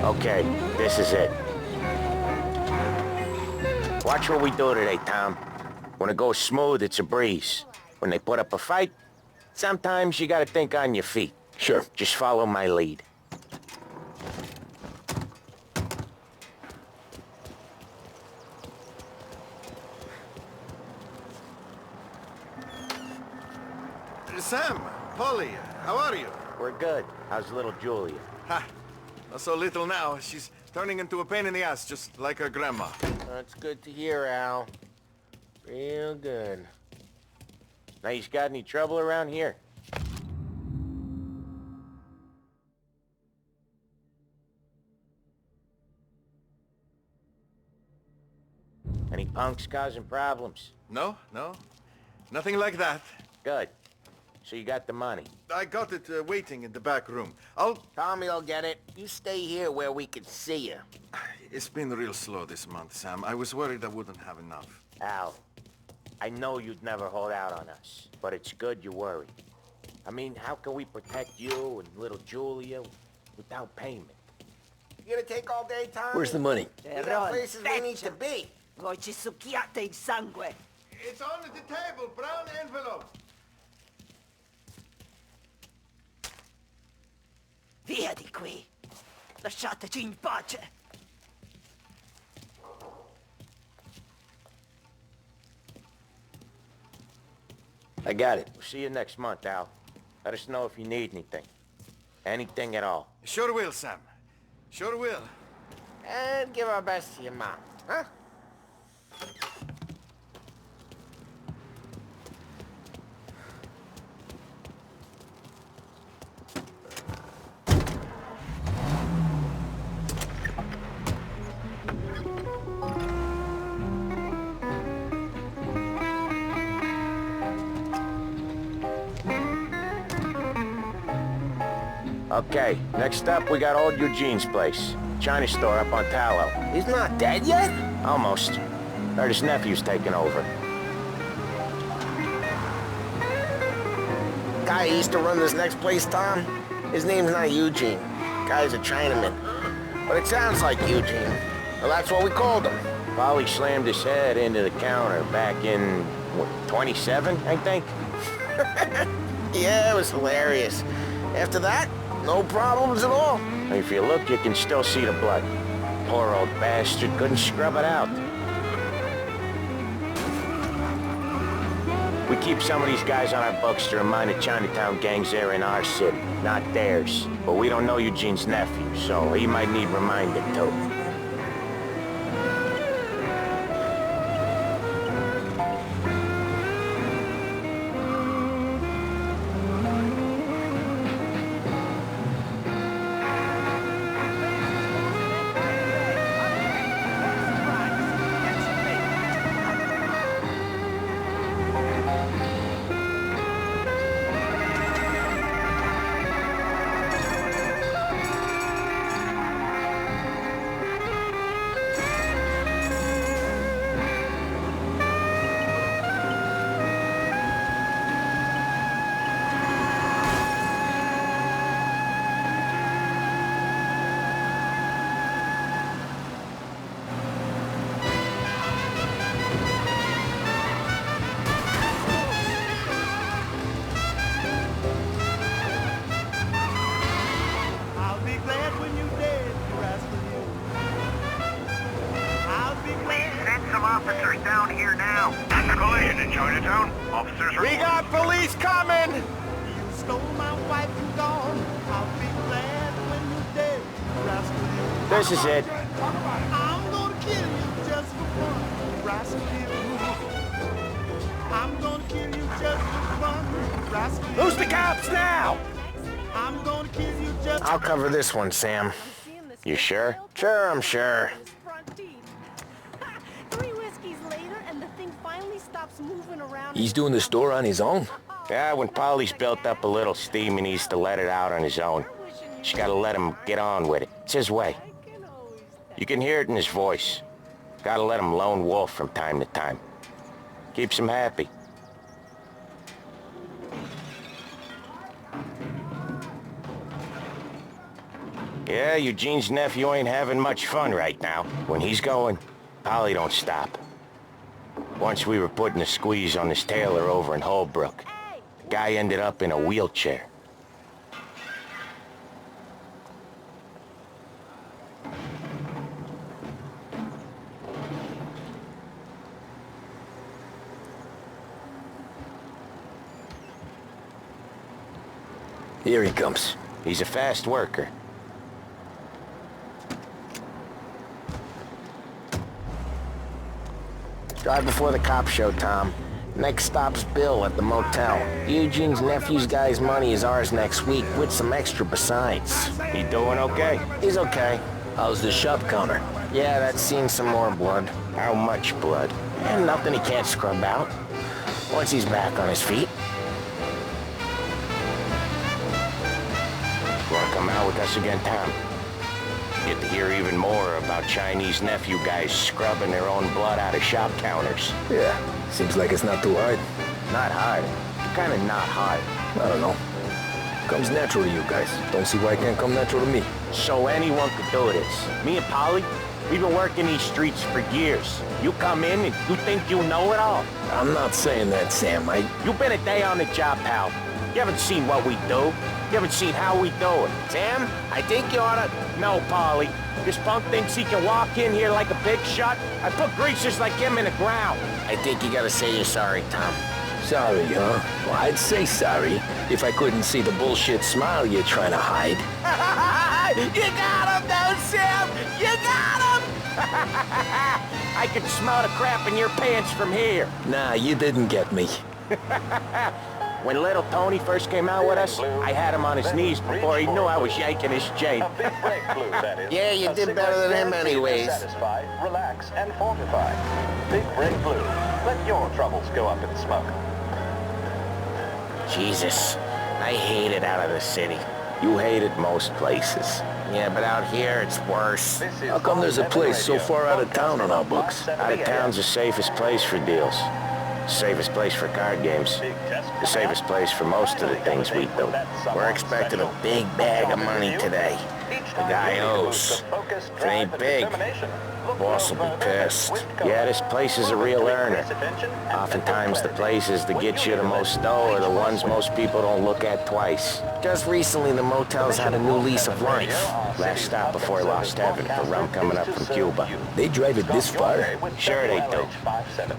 Okay, this is it. Watch what we do today, Tom. When it goes smooth, it's a breeze. When they put up a fight, sometimes you gotta think on your feet. Sure. Just follow my lead. Sam, Polly, how are you? We're good. How's little Julia? Ha! Not so little now. She's turning into a pain in the ass, just like her grandma. That's good to hear, Al. Real good. Now, you got any trouble around here? Any punks causing problems? No, no. Nothing like that. Good. So you got the money? I got it waiting in the back room. Tommy'll get it. You stay here where we can see you. It's been real slow this month, Sam. I was worried I wouldn't have enough. Al, I know you'd never hold out on us, but it's good you worry. I mean, how can we protect you and little Julia without payment? You gonna take all day, Tommy? Where's the money? We got places we need to be. Voi ci succhiate il sangue. It's on the table, brown envelope. Via di qui. Lasciateci in pace. I got it. We'll see you next month, Al. Let us know if you need anything. Anything at all. Sure will, Sam. Sure will. And give our best to your mom, huh? Okay, next up we got old Eugene's place. China store up on Tallow. He's not dead yet? Almost. Heard his nephew's taking over. Guy who used to run this next place, Tom? His name's not Eugene. Guy's a Chinaman. But it sounds like Eugene. Well, that's what we called him. Polly slammed his head into the counter back in, what, 27, I think? Yeah, it was hilarious. After that, no problems at all. If you look, you can still see the blood. Poor old bastard couldn't scrub it out. We keep some of these guys on our books to remind the Chinatown gangs they're in our city, not theirs. But we don't know Eugene's nephew, so he might need reminding too. Officers down here now. Collision in Chinatown. Officers We got police coming! You stole my wife and gone. I'll be glad when you're dead. Rascal you. This is it. I'm gonna kill you just for fun. Rascal you. I'm gonna kill you just for fun. Rascal you. Who's the cops now? I'm gonna kill you just I'll cover this one, Sam. You sure? Sure, I'm sure. He's doing the store on his own? Yeah, when Polly's built up a little steam, he needs to let it out on his own. Just gotta let him get on with it. It's his way. You can hear it in his voice. Gotta let him lone wolf from time to time. Keeps him happy. Yeah, Eugene's nephew ain't having much fun right now. When he's going, Polly don't stop. Once we were putting a squeeze on this tailor over in Holbrook. Guy ended up in a wheelchair. Here he comes. He's a fast worker. Drive before the cops show, Tom. Next stop's Bill at the motel. Eugene's nephew's guy's money is ours next week, with some extra besides. He doing okay? He's okay. How's the shop counter? Yeah, that's seen some more blood. How much blood? And nothing he can't scrub out. Once he's back on his feet. Wanna come out with us again, Tom? Get to hear even more about Chinese nephew guys scrubbing their own blood out of shop counters. Yeah, seems like it's not too hard. Not hard. Kinda not hard. I don't know. Comes natural to you guys. Don't see why it can't come natural to me. So anyone could do this. Me and Polly, we've been working these streets for years. You come in and you think you know it all. I'm not saying that, Sam. You've been a day on the job, pal. You haven't seen what we do. You haven't seen how we do it. Sam, I think you oughta... No, Polly. This punk thinks he can walk in here like a big shot. I put greasers like him in the ground. I think you gotta say you're sorry, Tom. Sorry, huh? Well, I'd say sorry if I couldn't see the bullshit smile you're trying to hide. You got him, though, Sam! You got him! I can smell the crap in your pants from here. Nah, you didn't get me. When little Tony first came out with us, I had him on his knees before he knew I was yanking his chain. Yeah, you did better than him anyways. Satisfy, relax, and fortify. Big Break Blue. Let your troubles go up in smoke. Jesus, I hate it out of the city. You hate it most places. Yeah, but out here it's worse. How come there's a place so far out of town on our books? Out of town's the safest place for deals. Safest place for card games. The safest place for most of the things we do. We're expecting a big bag of money today. The guy owes. If it ain't big, boss will be pissed. Yeah, this place is a real earner. Oftentimes the places that get you the most dough are the ones most people don't look at twice. Just recently the motel's had a new lease of life. Last stop before Lost Heaven for rum coming up from Cuba. They drive it this far? Sure they do.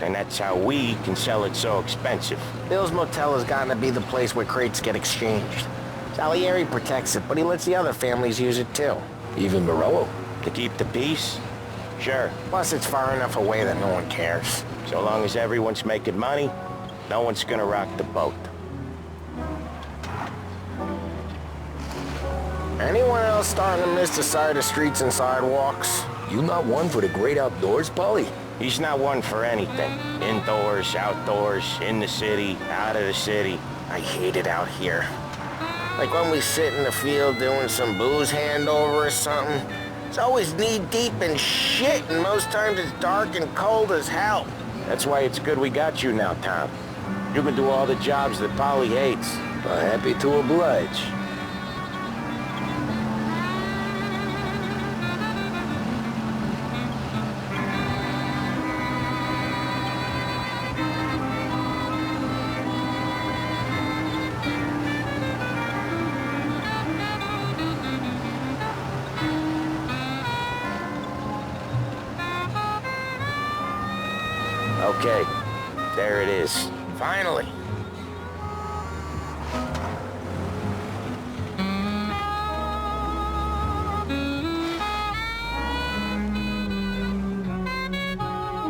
And that's how we can sell it so expensive. Bill's Motel has gotten to be the place where crates get exchanged. Salieri protects it, but he lets the other families use it too. Even Morello? To keep the peace? Sure. Plus it's far enough away that no one cares. So long as everyone's making money, no one's gonna rock the boat. Anyone else starting to miss the side of streets and sidewalks? You not one for the great outdoors, Polly? He's not one for anything. Indoors, outdoors, in the city, out of the city. I hate it out here. Like when we sit in the field doing some booze handover or something. It's always knee-deep in shit, and most times it's dark and cold as hell. That's why it's good we got you now, Tom. You can do all the jobs that Polly hates. Happy to oblige. Okay, there it is. Finally.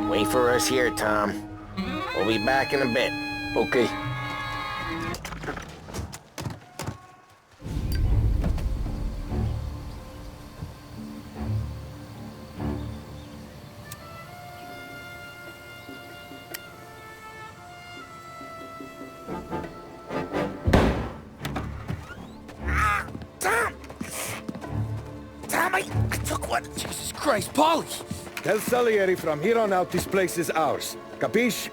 Wait for us here, Tom. We'll be back in a bit. Okay. Jesus Christ, Polly! Tell Salieri from here on out this place is ours. Capiche?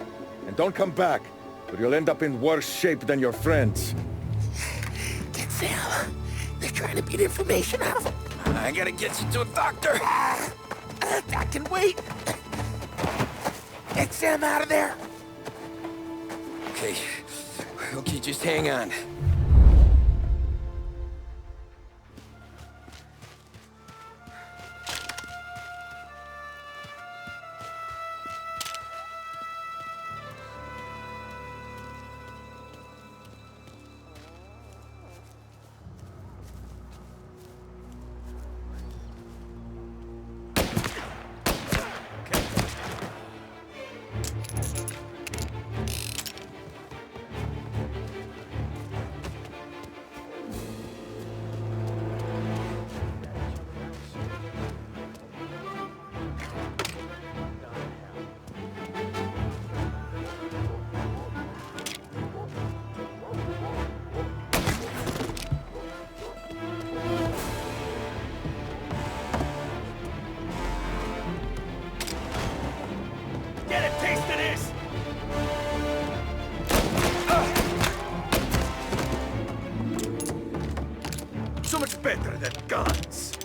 And don't come back, or you'll end up in worse shape than your friends. Get Sam. They're trying to beat information out of him. I gotta get you to a doctor. I can wait. Get Sam out of there. Okay. Okay, just hang on. So much better than guns.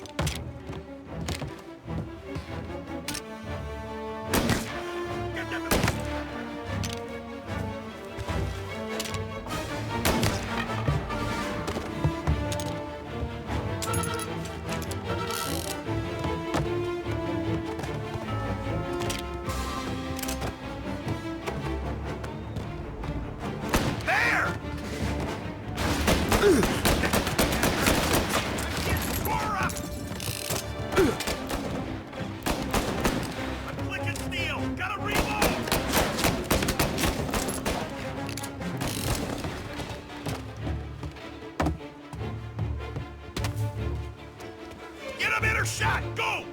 Shot, go!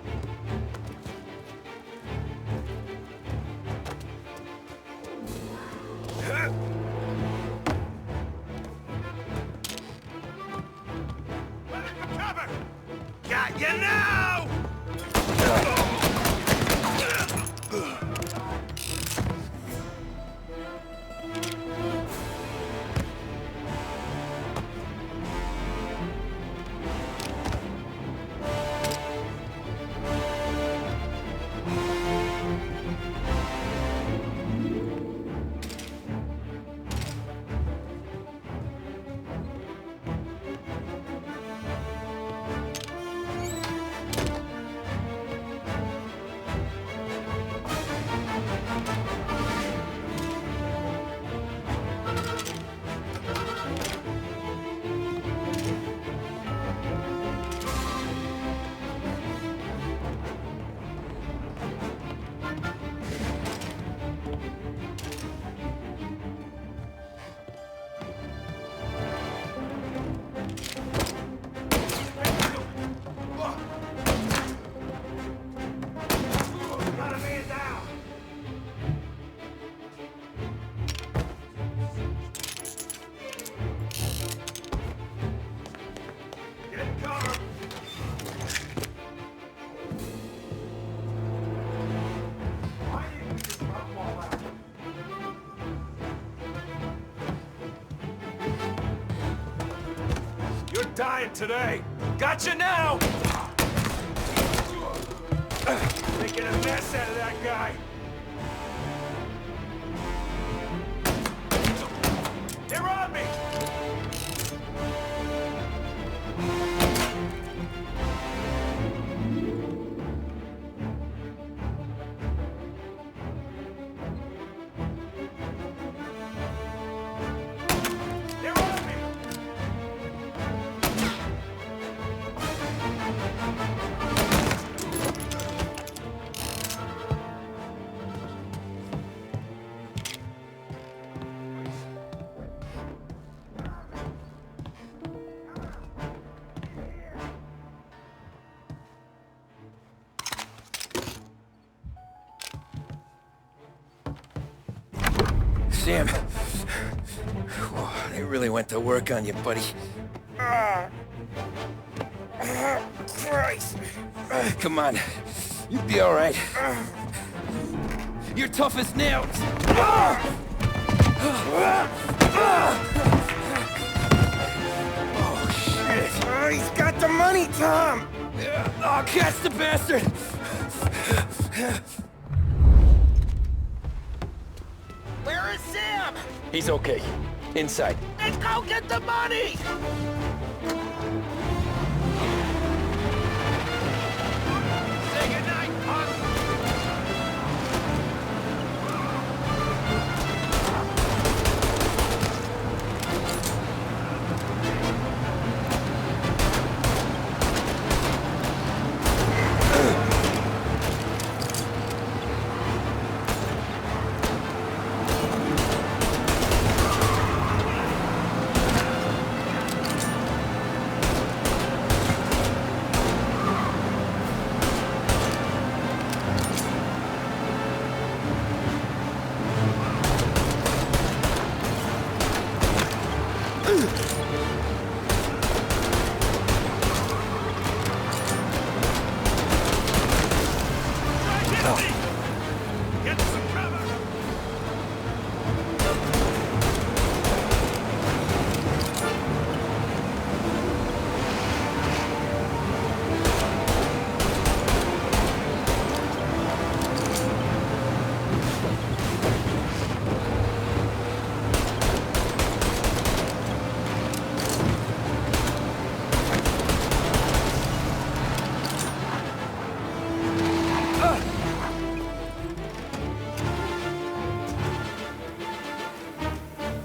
dying today. Gotcha now! Making a mess out of that guy. They're on me! Sam, they really went to work on you, buddy. Christ. Come on, you'll be all right. You're tough as nails. Oh, shit. He's got the money, Tom. Oh, catch the bastard. Where is Sam? He's okay. Inside. Let's go get the money! Say goodnight, punk!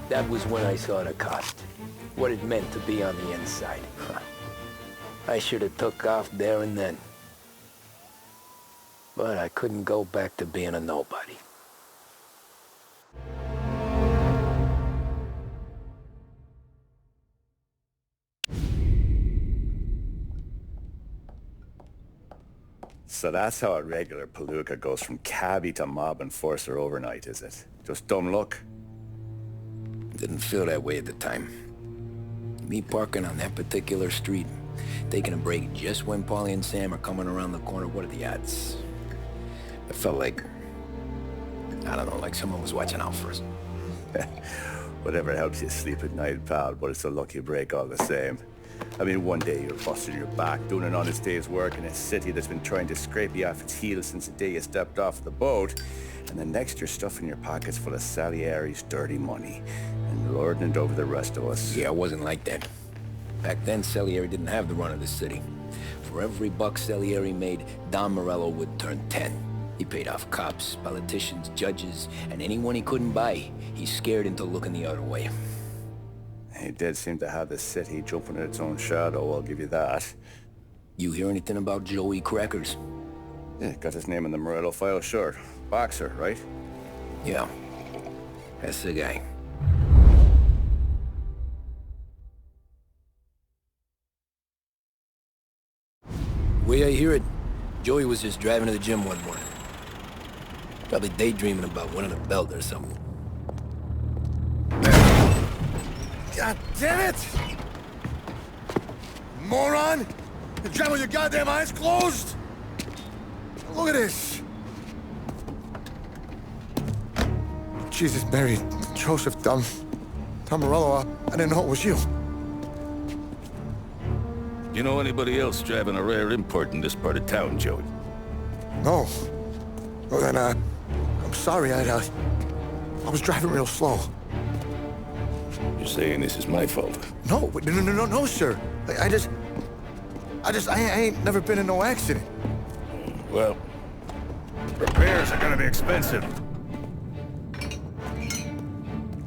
That was when I saw the cost. What it meant to be on the inside. I should have took off there and then. But I couldn't go back to being a nobody. So that's how a regular palooka goes from cabbie to mob enforcer overnight, is it? Just dumb luck? Didn't feel that way at the time. Me parking on that particular street, taking a break just when Paulie and Sam are coming around the corner, what are the odds? It felt like, I don't know, like someone was watching out for us. Whatever helps you sleep at night, pal, but it's a lucky break all the same. I mean, one day you're busting your back, doing an honest day's work in a city that's been trying to scrape you off its heels since the day you stepped off the boat, and the next you're stuffing your pockets full of Salieri's dirty money and lording it over the rest of us. Yeah, it wasn't like that. Back then, Salieri didn't have the run of the city. For every buck Salieri made, Don Morello would turn 10. He paid off cops, politicians, judges, and anyone he couldn't buy, he scared into looking the other way. He did seem to have the city jumping in its own shadow, I'll give you that. You hear anything about Joey Crackers? Yeah, got his name in the Morello file, sure. Boxer, right? Yeah, that's the guy. Way I hear it, Joey was just driving to the gym one morning. Probably daydreaming about winning a belt or something. God damn it! Moron! You're driving with your goddamn eyes closed? Look at this! Jesus, Mary, Joseph, Tom Morello, I didn't know it was you. You know anybody else driving a rare import in this part of town, Joey? No. Well, then, I'm sorry, I was driving real slow. You're saying this is my fault? No, sir. I ain't never been in no accident. Well, repairs are gonna be expensive.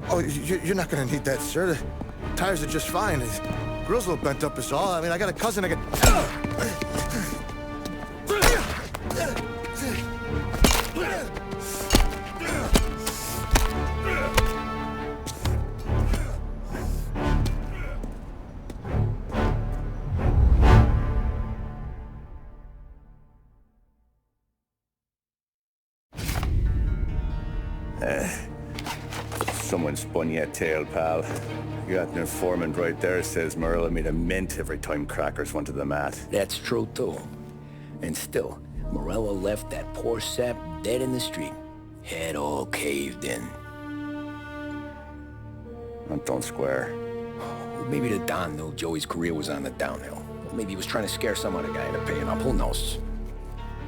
Oh, you're not gonna need that, sir. The tires are just fine. The grill's a little bent up is all. I mean, I got a cousin I can... Someone spun you a tail, pal. You got an informant right there says Morello made a mint every time crackers went to the mat. That's true, too. And still, Morello left that poor sap dead in the street. Head all caved in. That don't square. Well, maybe the Don knew Joey's career was on the downhill. Or maybe he was trying to scare some other guy into paying up, who knows?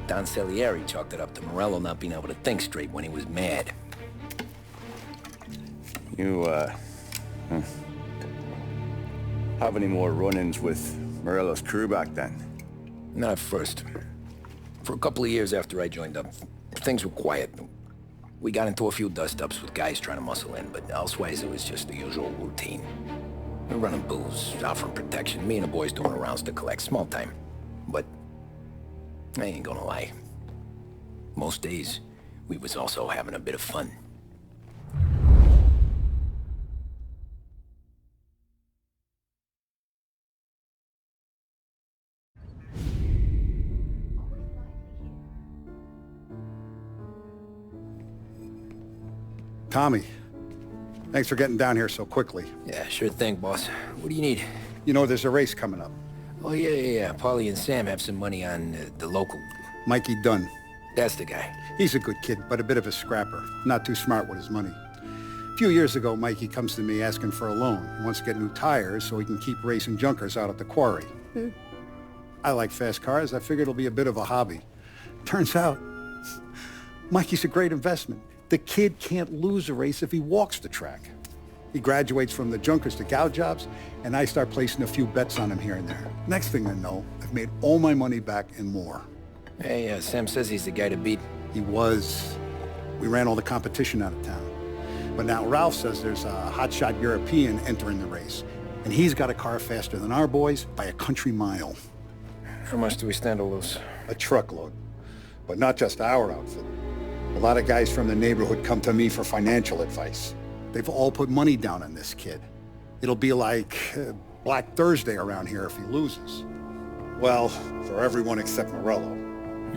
Don Salieri chalked it up to Morello not being able to think straight when he was mad. You, have any more run-ins with Morello's crew back then? Not at first. For a couple of years after I joined up, things were quiet. We got into a few dust-ups with guys trying to muscle in, but elsewise it was just the usual routine. We're running booze, offering protection, me and the boys doing rounds to collect, small time. But I ain't gonna lie. Most days, we was also having a bit of fun. Tommy, thanks for getting down here so quickly. Yeah, sure thing, boss. What do you need? You know, there's a race coming up. Oh, yeah. Paulie and Sam have some money on the local. Mikey Dunn. That's the guy. He's a good kid, but a bit of a scrapper. Not too smart with his money. A few years ago, Mikey comes to me asking for a loan. He wants to get new tires so he can keep racing junkers out at the quarry. I like fast cars. I figured it'll be a bit of a hobby. Turns out, Mikey's a great investment. The kid can't lose a race if he walks the track. He graduates from the junkers to gal jobs, and I start placing a few bets on him here and there. Next thing I know, I've made all my money back and more. Hey, Sam says he's the guy to beat. He was. We ran all the competition out of town. But now Ralph says there's a hotshot European entering the race, and he's got a car faster than our boys by a country mile. How much do we stand to lose? A truckload. But not just our outfit. A lot of guys from the neighborhood come to me for financial advice. They've all put money down on this kid. It'll be like Black Thursday around here if he loses. Well, for everyone except Morello.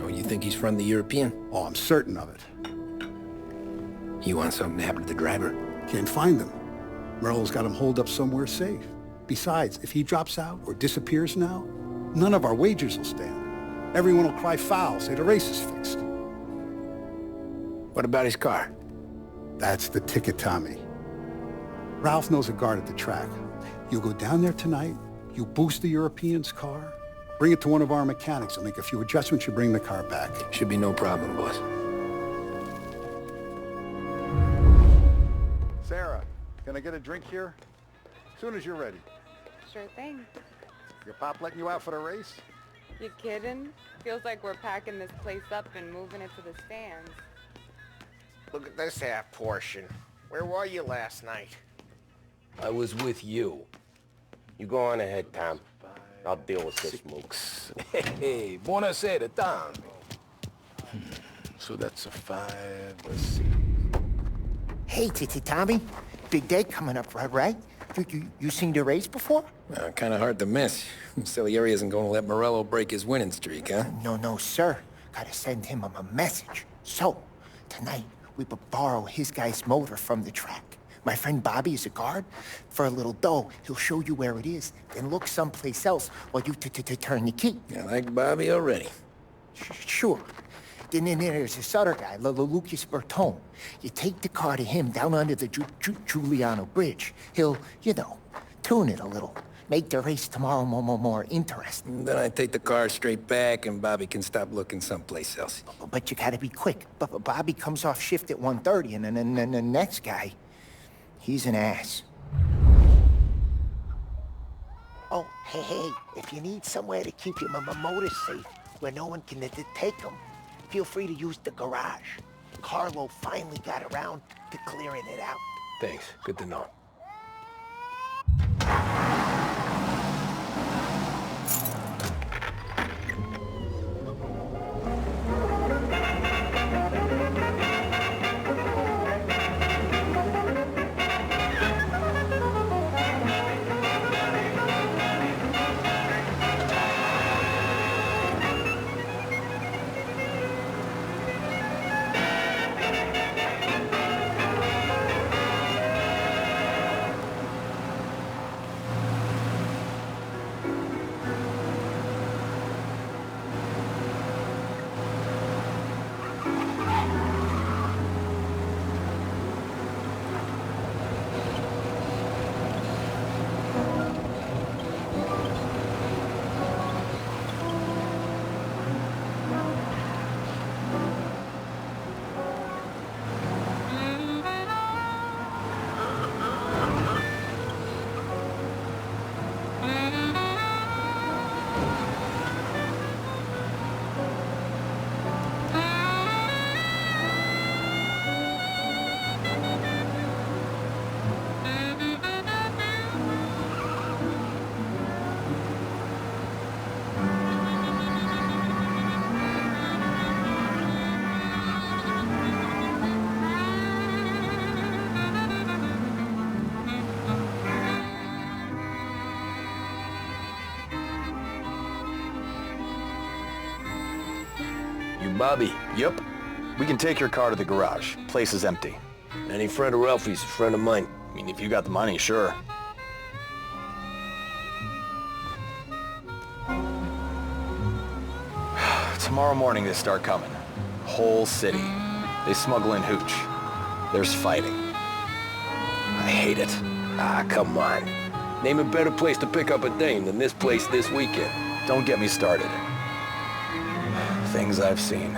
Oh, you think he's from the European? Oh, I'm certain of it. You want something to happen to the driver? Can't find him. Morello's got him holed up somewhere safe. Besides, if he drops out or disappears now, none of our wagers will stand. Everyone will cry foul, say the race is fixed. What about his car? That's the ticket, Tommy. Ralph knows a guard at the track. You go down there tonight, you boost the European's car, bring it to one of our mechanics. He'll make a few adjustments, you bring the car back. Should be no problem, boss. Sarah, can I get a drink here? As soon as you're ready. Sure thing. Your pop letting you out for the race? You kidding? Feels like we're packing this place up and moving it to the stands. Look at this half portion. Where were you last night? I was with you. You go on ahead, Tom. I'll deal with this mooks. Hey, buonasera, Tom. So that's a 5, let's see. Hey, Tommy. Big day coming up, right? You seen the race before? Kind of hard to miss. Salieri isn't going to let Morello break his winning streak, huh? No, sir. Gotta send him a message. So, tonight, we will borrow his guy's motor from the track. My friend Bobby is a guard. For a little dough, he'll show you where it is, then look someplace else while you turn the key. I like Bobby already. Sure. Then there's this other guy, Lucas Bertone. You take the car to him down under the Giuliano Bridge. He'll, tune it a little. Make the race tomorrow more interesting. Then I take the car straight back and Bobby can stop looking someplace else. But you gotta be quick. But Bobby comes off shift at 1:30, and then the next guy, he's an ass. Oh, hey, if you need somewhere to keep your motor safe, where no one can take them, feel free to use the garage. Carlo finally got around to clearing it out. Thanks. Good to know. Bobby. Yep. We can take your car to the garage. Place is empty. Any friend of Ralphie's a friend of mine. I mean, if you got the money, sure. Tomorrow morning they start coming. Whole city. They smuggle in hooch. There's fighting. I hate it. Ah, come on. Name a better place to pick up a dame than this place this weekend. Don't get me started. Things I've seen.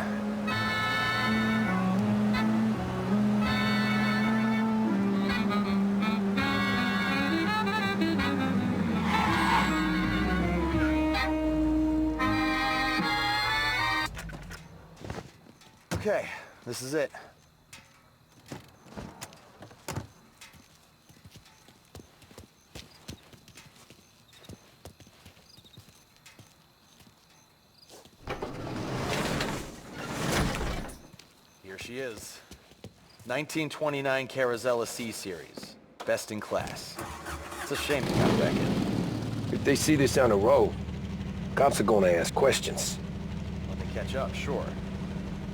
Okay, this is it. Here she is. 1929 Carazella C-Series. Best in class. It's a shame you got wrecked. If they see this on the road, cops are gonna ask questions. When they catch up, sure.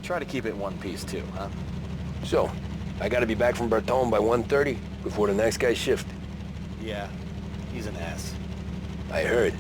Try to keep it in one piece too, huh? So, I gotta be back from Bertone by 1:30 before the next guy's shift. Yeah, he's an ass. I heard.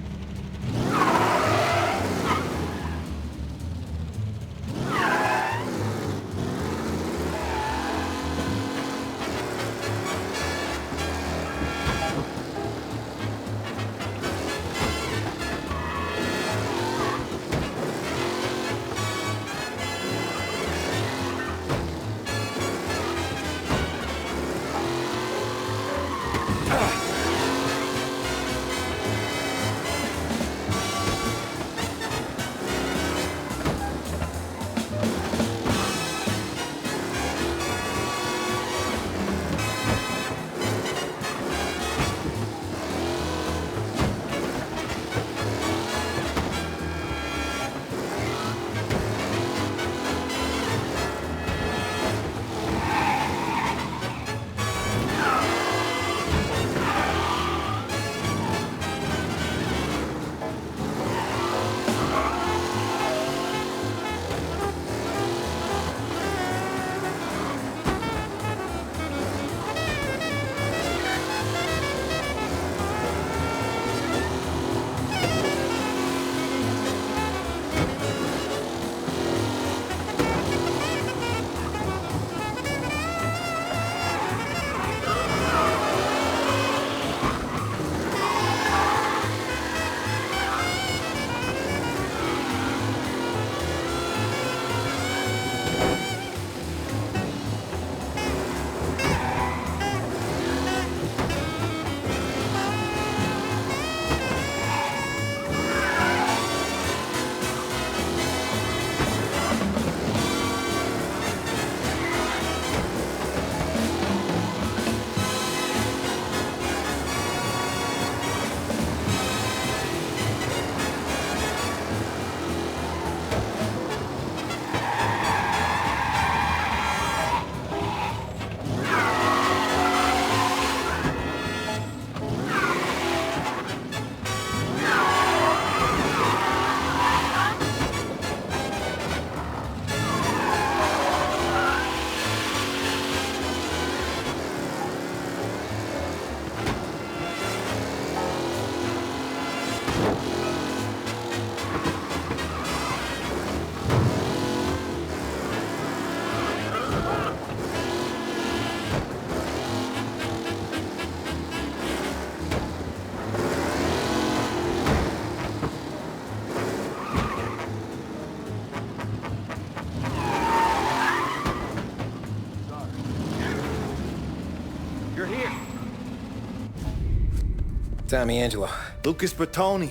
Tommy Angelo. Lucas Bertoni.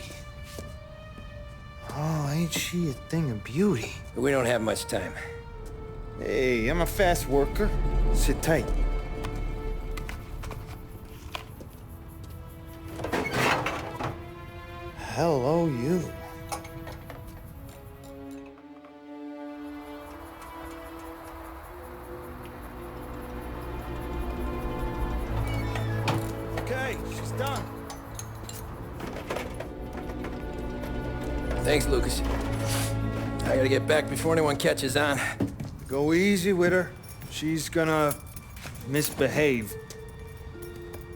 Oh, ain't she a thing of beauty? We don't have much time. Hey, I'm a fast worker. Sit tight. Hello, you. Okay, she's done. Thanks, Lucas. I gotta get back before anyone catches on. Go easy with her. She's gonna misbehave.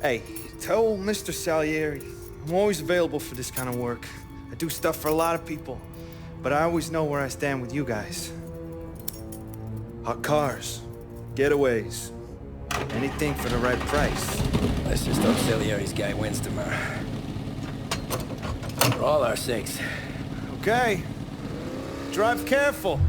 Hey, tell Mr. Salieri I'm always available for this kind of work. I do stuff for a lot of people, but I always know where I stand with you guys. Hot cars, getaways, anything for the right price. Let's just hope Salieri's guy wins tomorrow. For all our sakes. Okay. Drive careful.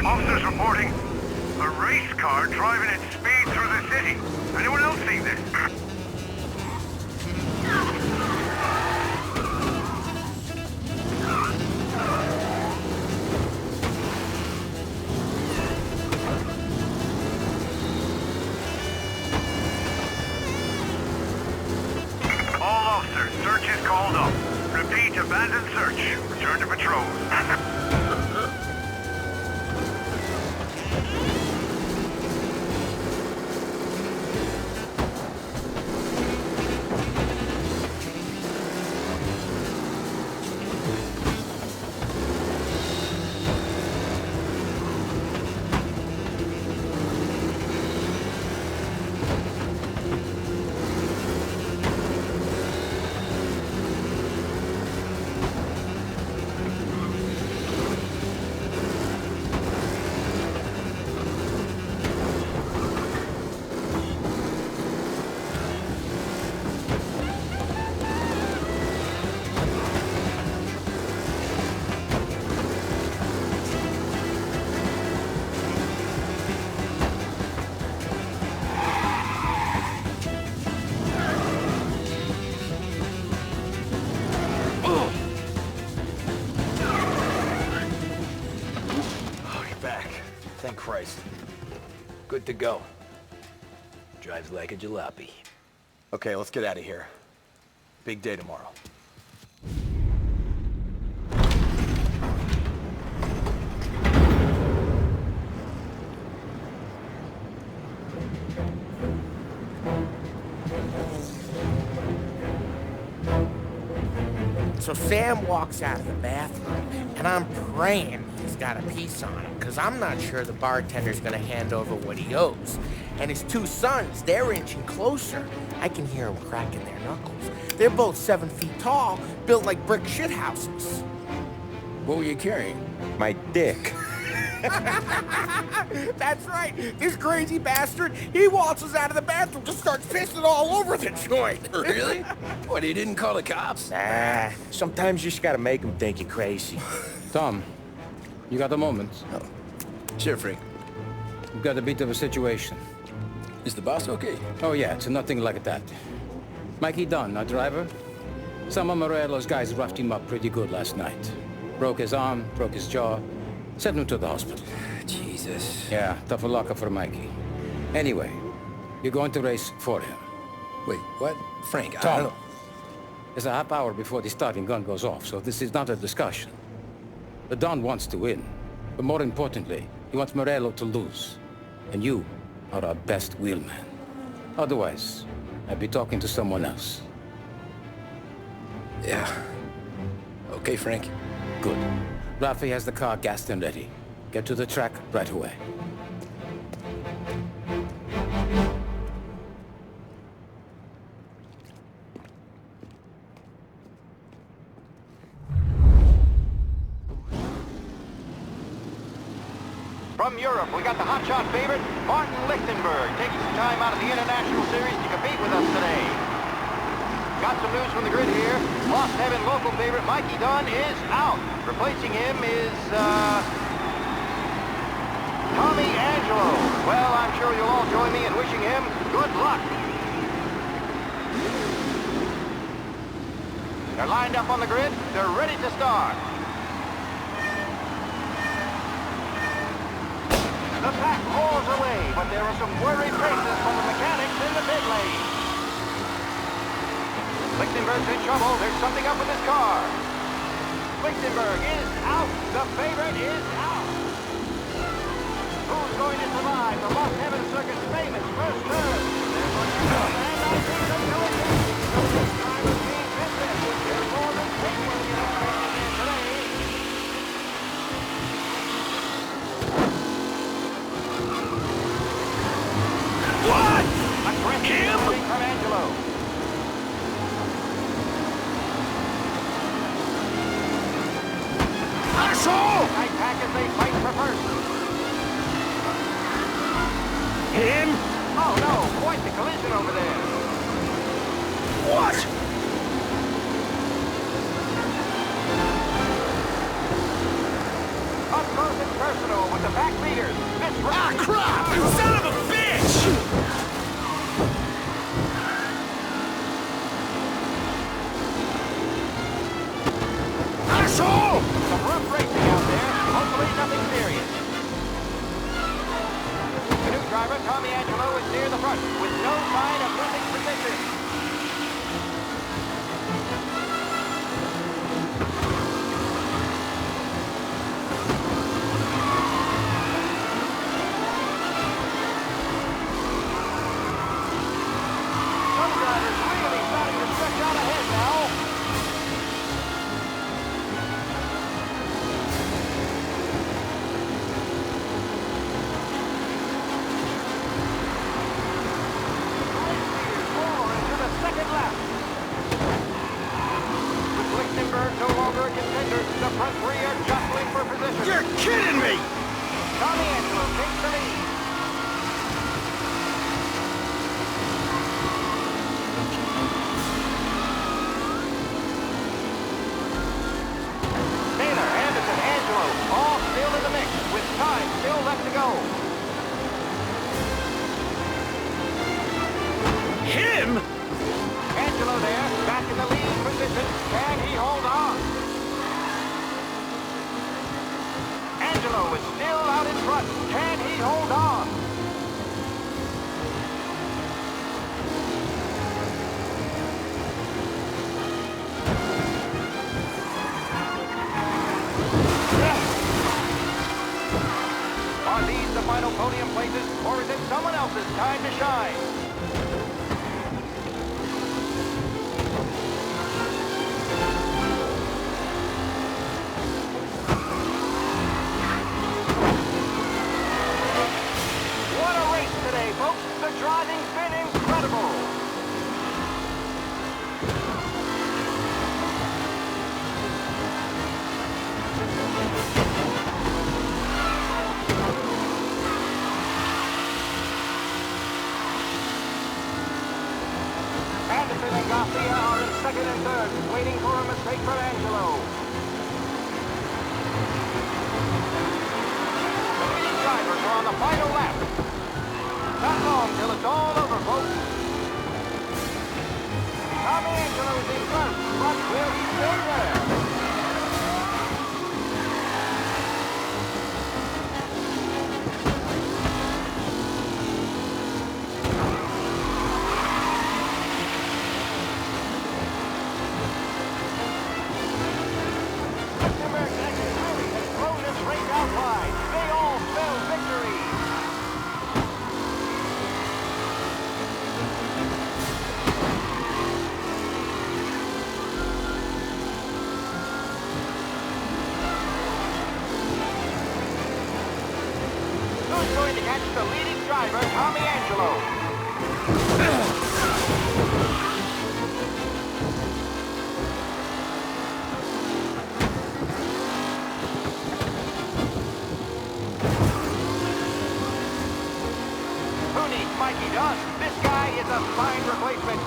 Officers reporting a race car driving at speed through the city. Anyone else see this? All officers, search is called up. Repeat, abandoned search. Return to patrol. Thank Christ. Good to go. Drives like a jalopy. Okay, let's get out of here. Big day tomorrow. So Sam walks out of the bathroom, and I'm praying he's got a piece on him, because I'm not sure the bartender's gonna hand over what he owes. And his two sons, they're inching closer. I can hear them cracking their knuckles. They're both 7 feet tall, built like brick shithouses. What were you carrying? My dick. That's right. This crazy bastard, he waltzes out of the bathroom, just starts pissing all over the joint. Really? What, he didn't call the cops? Nah, sometimes you just gotta make them think you're crazy. Tom, you got a moment? Oh. Sure, Frank. We've got a bit of a situation. Is the boss okay? Oh yeah, it's nothing like that. Mikey Dunn, our driver. Some of Morello's guys roughed him up pretty good last night. Broke his arm, broke his jaw. Sent him to the hospital. Jesus. Yeah, tough luck for Mikey. Anyway, you're going to race for him. Wait, what? Frank, I Tom, don't know. there's a half hour before the starting gun goes off, so this is not a discussion. The Don wants to win, but more importantly, he wants Morello to lose. And you are our best wheelman. Otherwise, I'd be talking to someone else. Yeah. Okay, Frank. Good. Rafi has the car gassed and ready. Get to the track right away. From Europe, we got the hotshot favorite, Martin Lichtenberg, taking some time out of the International Series to compete with us today. Got some news from the grid here. Lost Heaven local favorite Mikey Dunn is out. Replacing him is, Tommy Angelo. Well, I'm sure you'll all join me in wishing him good luck. They're lined up on the grid. They're ready to start. The pack roars away, but there are some worried faces from the mechanics in the pit lane. Lichtenberg's in trouble. There's something up with his car. Lichtenberg is out. The favorite is out. Who's going to survive the Lost Heaven Circuit's famous first turn? There's one and I think the collision. This time is being business. There's more than seaworthy expected today. What? Aggressive moving from Angelo. Asshole! Tight pack as they fight for first. Him? Oh no, quite the collision over there. What? Up close and personal with the back leaders. This crap! You son of a bitch! Asshole! Some rough racing out there. Hopefully nothing serious. The new driver, Tommy Angelo, is near the front with no sign of losing position. Some drivers really starting to stretch out ahead now. Second lap. With Lichtenberg no longer a contender, the front three are jostling for position. You're kidding me! Tommy Angelo takes the lead. Taylor, Anderson, Angelo, all still in the mix, with time still left to go. Him? Angelo there, back in the lead position. Can he hold on? Angelo is still out in front. Can he hold on? Are these the final podium places, or is it someone else's time to shine? on the final lap. Not long till it's all over, folks. Thomas Angelo's in front, but will he stay there? Going to catch the leading driver, Thomas Angelo. Who needs Mikey Dunn? This guy is a fine replacement.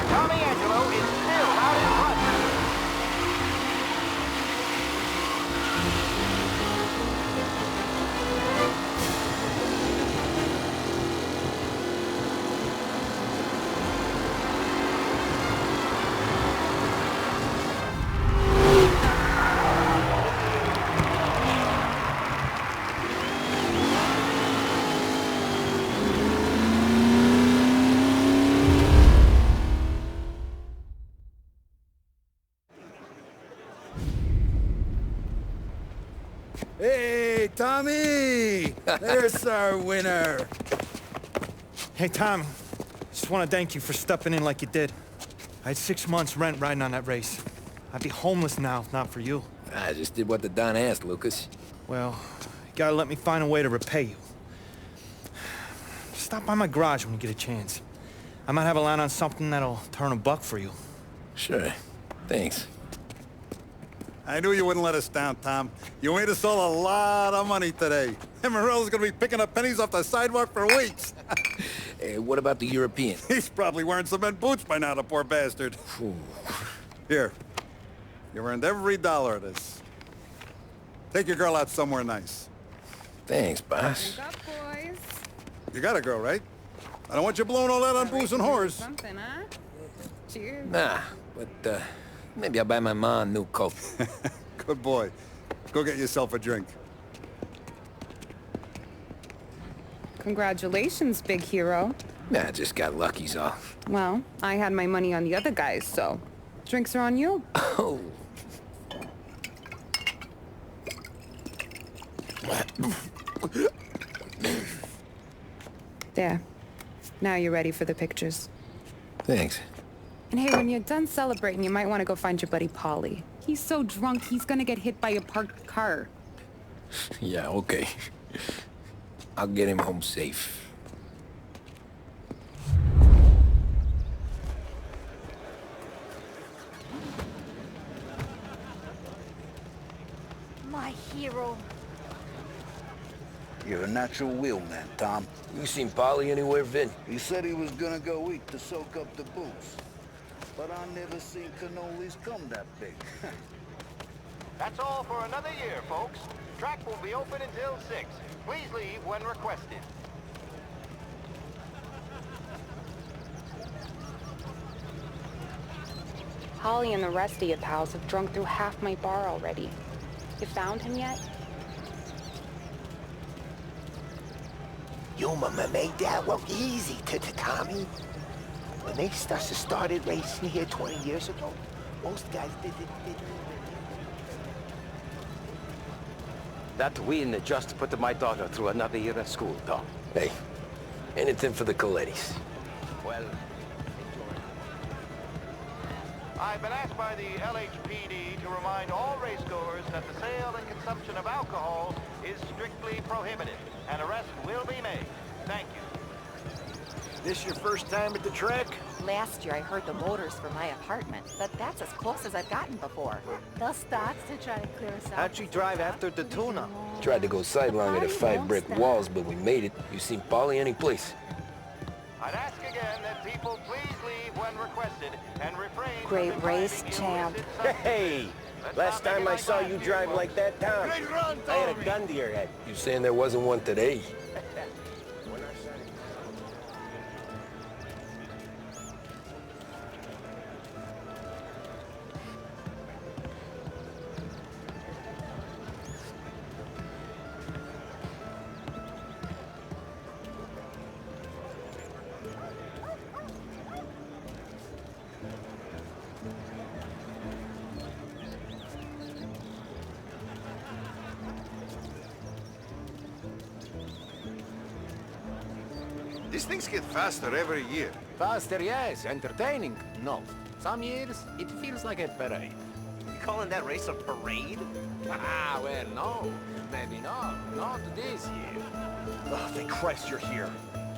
Thomas Angelo is still out in front. Hey, Tommy! There's our winner. Hey, Tom. Just want to thank you for stepping in like you did. I had 6 months rent riding on that race. I'd be homeless now if not for you. I just did what the Don asked, Lucas. Well, you gotta let me find a way to repay you. Stop by my garage when you get a chance. I might have a line on something that'll turn $1 for you. Sure. Thanks. I knew you wouldn't let us down, Tom. You made us all a lot of money today. And Morello's gonna be picking up pennies off the sidewalk for weeks. Hey, what about the European? He's probably wearing cement boots by now, the poor bastard. Here. You've earned every dollar of this. Take your girl out somewhere nice. Thanance, boss. What's up, boys? You got a girl, right? I don't want you blowing all that on booze and whores. Something, huh? Cheers. Nah, but, maybe I'll buy my ma a new coat. Good boy. Go get yourself a drink. Congratulations, big hero. Nah, I just got lucky's all. Well, I had my money on the other guys, so drinks are on you. Oh. There. Now you're ready for the pictures. Thanks. And hey, when you're done celebrating, you might want to go find your buddy Paulie. He's so drunk, he's gonna get hit by a parked car. Yeah, okay. I'll get him home safe. My hero. You're a natural wheelman, Tom. You seen Paulie anywhere, Vin? He said he was gonna go eat to soak up the booze. But I never seen cannolis come that big. That's all for another year, folks. Track will be open until 6. Please leave when requested. Holly and the rest of your pals have drunk through half my bar already. You found him yet? You made that look easy to Tommy. When they started racing here 20 years ago, most guys did. That win just put my daughter through another year at school, Tom. Hey, anything for the Colettis. Well, I've been asked by the LHPD to remind all racegoers that the sale and consumption of alcohol is strictly prohibited. An arrest will be made. Thank you. This your first time at the track? Last year I heard the motors for my apartment, but that's as close as I've gotten before. They'll start to try to clear us out. How'd you drive after the tuna? Tried to go sidelong at the 5 brick walls, but we made it. You seen Polly any place? I'd ask again that people please leave when requested and refrain. Great race, champ. Hey! Last time I saw you drive like that, Tom, I had a gun to your head. You saying there wasn't one today? These things get faster every year. Faster, yes. Entertaining, no. Some years, it feels like a parade. You calling that race a parade? Ah, well, no. Maybe not. Not this year. Oh, thank Christ you're here.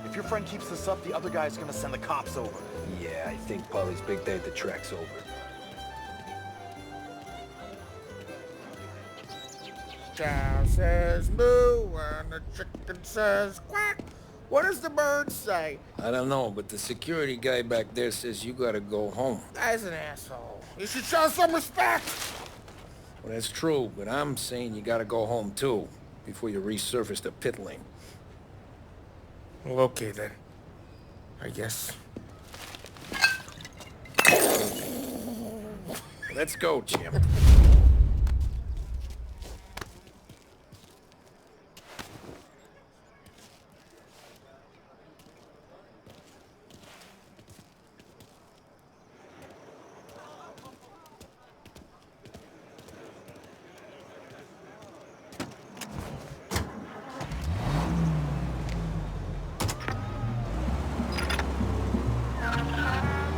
If your friend keeps this up, the other guy's gonna send the cops over. Yeah, I think Polly's big day at the track's over. Cow says moo and the chicken says quack. What does the bird say? I don't know, but the security guy back there says you gotta go home. Guy's an asshole. You should show some respect. Well, that's true, but I'm saying you gotta go home too, before you resurface the pit lane. Well, okay then. I guess. Let's go, Jim.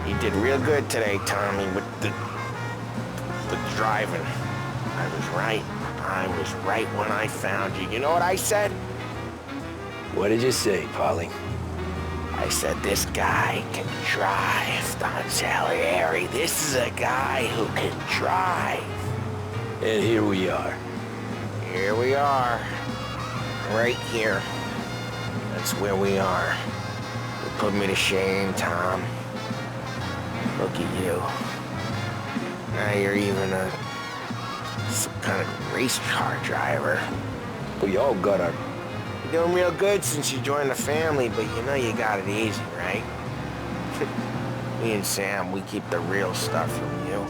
You did real good today, Tommy, with the driving. I was right. I was right when I found you. You know what I said? What did you say, Polly? I said, this guy can drive, Don Salieri. This is a guy who can drive. And here we are. Here we are. Right here. That's where we are. You put me to shame, Tom. Look at you. Now you're even some kind of race car driver. We all got our... You're doing real good since you joined the family, but you know you got it easy, right? Me and Sam, we keep the real stuff from you.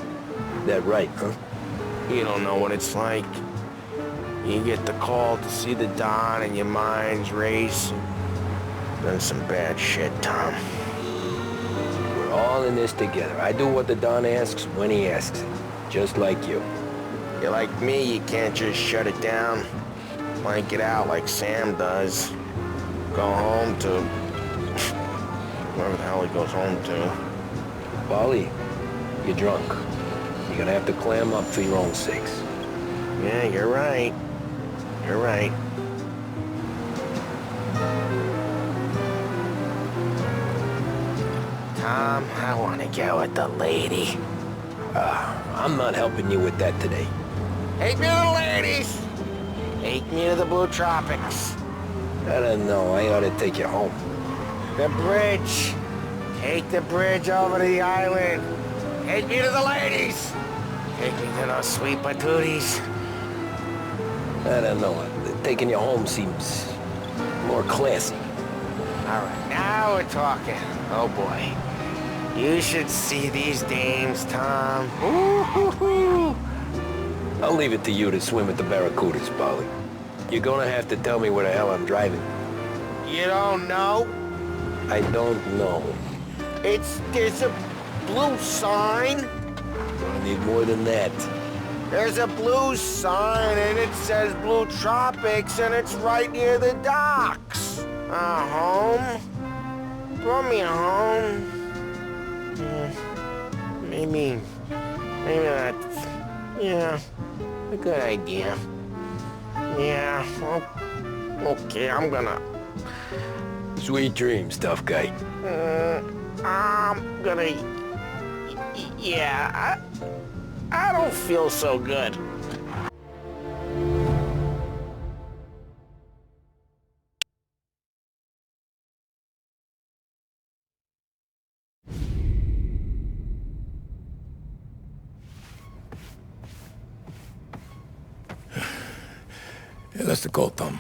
That right, huh? You don't know what it's like. You get the call to see the Don and your mind's race. Done some bad shit, Tom. We're all in this together. I do what the Don asks when he asks it. Just like you. You're like me, you can't just shut it down. Blank it out like Sam does. Go home to... wherever the hell he goes home to. Polly, you're drunk. You're gonna have to clam up for your own sakes. Yeah, you're right. You're right. Tom, I want to go with the lady. I'm not helping you with that today. Take me to the ladies! Take me to the Blue Tropics. I don't know. I ought to take you home. The bridge. Take the bridge over to the island. Take me to the ladies. Take me to those sweet patooties. I don't know. Taking you home seems more classy. All right, now we're talking. Oh, boy. You should see these dames, Tom. Ooh-hoo-hoo. I'll leave it to you to swim with the barracudas, Polly. You're gonna have to tell me where the hell I'm driving. You don't know? I don't know. There's a blue sign. I need more than that. There's a blue sign and it says Blue Tropics and it's right near the docks. Home? Brought me home. Maybe that's, yeah, a good idea. Yeah, well, okay, I'm gonna... Sweet dreams, tough guy. I'm gonna... Yeah, I don't feel so good. Hey, that's the call, Tom.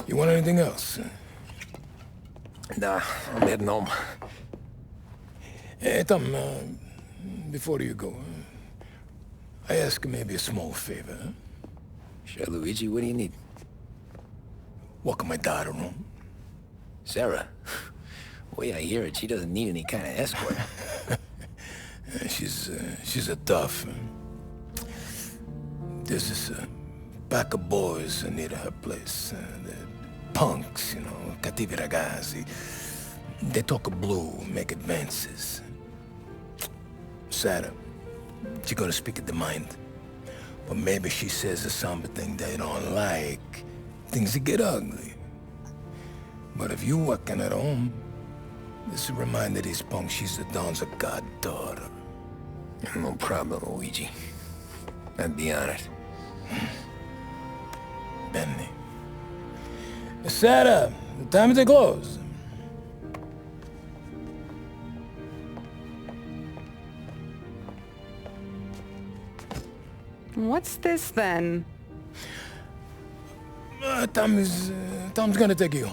You want anything else? Nah, I'm heading home. Hey, Tom, before you go, I ask maybe a small favor. Huh? Sure, Luigi, what do you need? Walk my daughter home. Sarah? Way I hear it, she doesn't need any kind of escort. She's a tough. There's this pack of boys near her place. They're punks, you know, cattivi ragazzi. They talk blue, make advances. Sarah, she gonna speak at the mind. But maybe she says something they don't like. Things that get ugly. But if you working at home, this will remind these punks she's the Don's goddaughter. No problem, Luigi. I'd be honored. Benny. Sarah, the time to close. What's this then? Tom's gonna take you.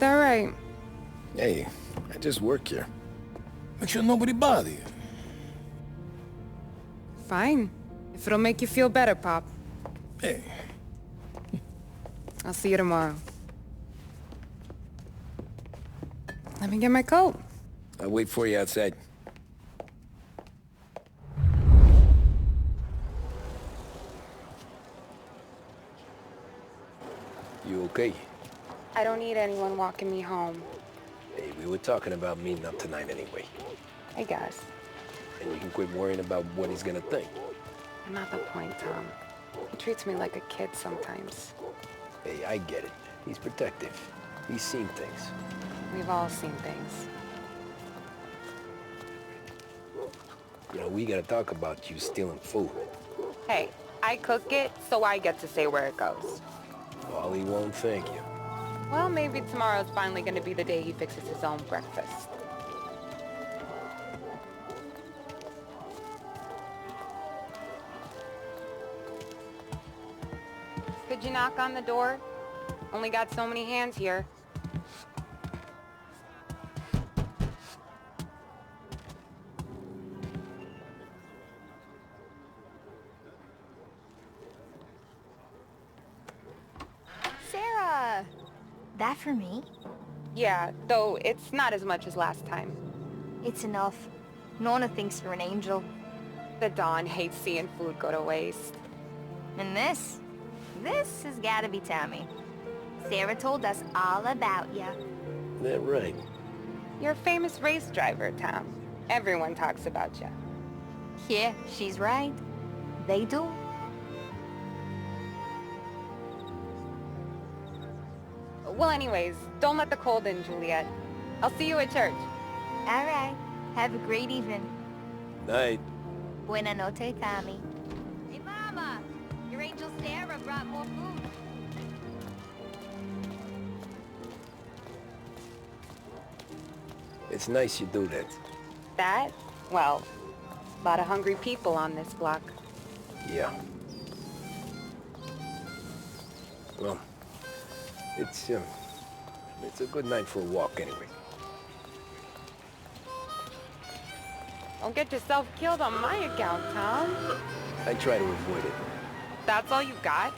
All right. Hey, I just work here. Make sure nobody bother you. Fine. If it'll make you feel better, Pop. Hey. I'll see you tomorrow. Let me get my coat. I'll wait for you outside. You okay? I don't need anyone walking me home. Hey, we were talking about meeting up tonight anyway. I guess. And you can quit worrying about what he's gonna think. Not the point, Tom. He treats me like a kid sometimes. Hey, I get it. He's protective. He's seen things. We've all seen things. You know, we gotta talk about you stealing food. Hey, I cook it, so I get to say where it goes. Wally won't thank you. Well, maybe tomorrow's finally gonna be the day he fixes his own breakfast. Could you knock on the door? Only got so many hands here. Sarah! That for me? Yeah, though it's not as much as last time. It's enough. Nona thinks you're an angel. The Don hates seeing food go to waste. And this has gotta be Tommy. Sarah told us all about ya. That right. You're a famous race driver, Tom. Everyone talks about you. Yeah, she's right. They do. Well, anyways, don't let the cold in, Juliet. I'll see you at church. All right. Have a great evening. Night. Buena noche, Tommy. Hey, Mama! Your angel Sarah brought more food. It's nice you do that. That? Well, a lot of hungry people on this block. Yeah. Well, it's a good night for a walk anyway. Don't get yourself killed on my account, Tom. I try to avoid it. That's all you got?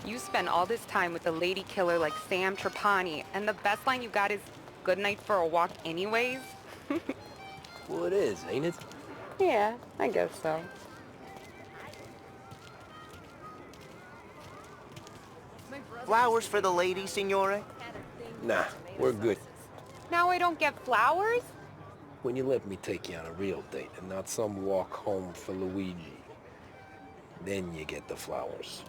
You spend all this time with a lady killer like Sam Trapani, and the best line you got is, "Good night for a walk anyways"? Well, it is, ain't it? Yeah, I guess so. Flowers for the lady, signore? Nah, we're good. Now I don't get flowers? When you let me take you on a real date and not some walk home for Luigi, then you get the flowers.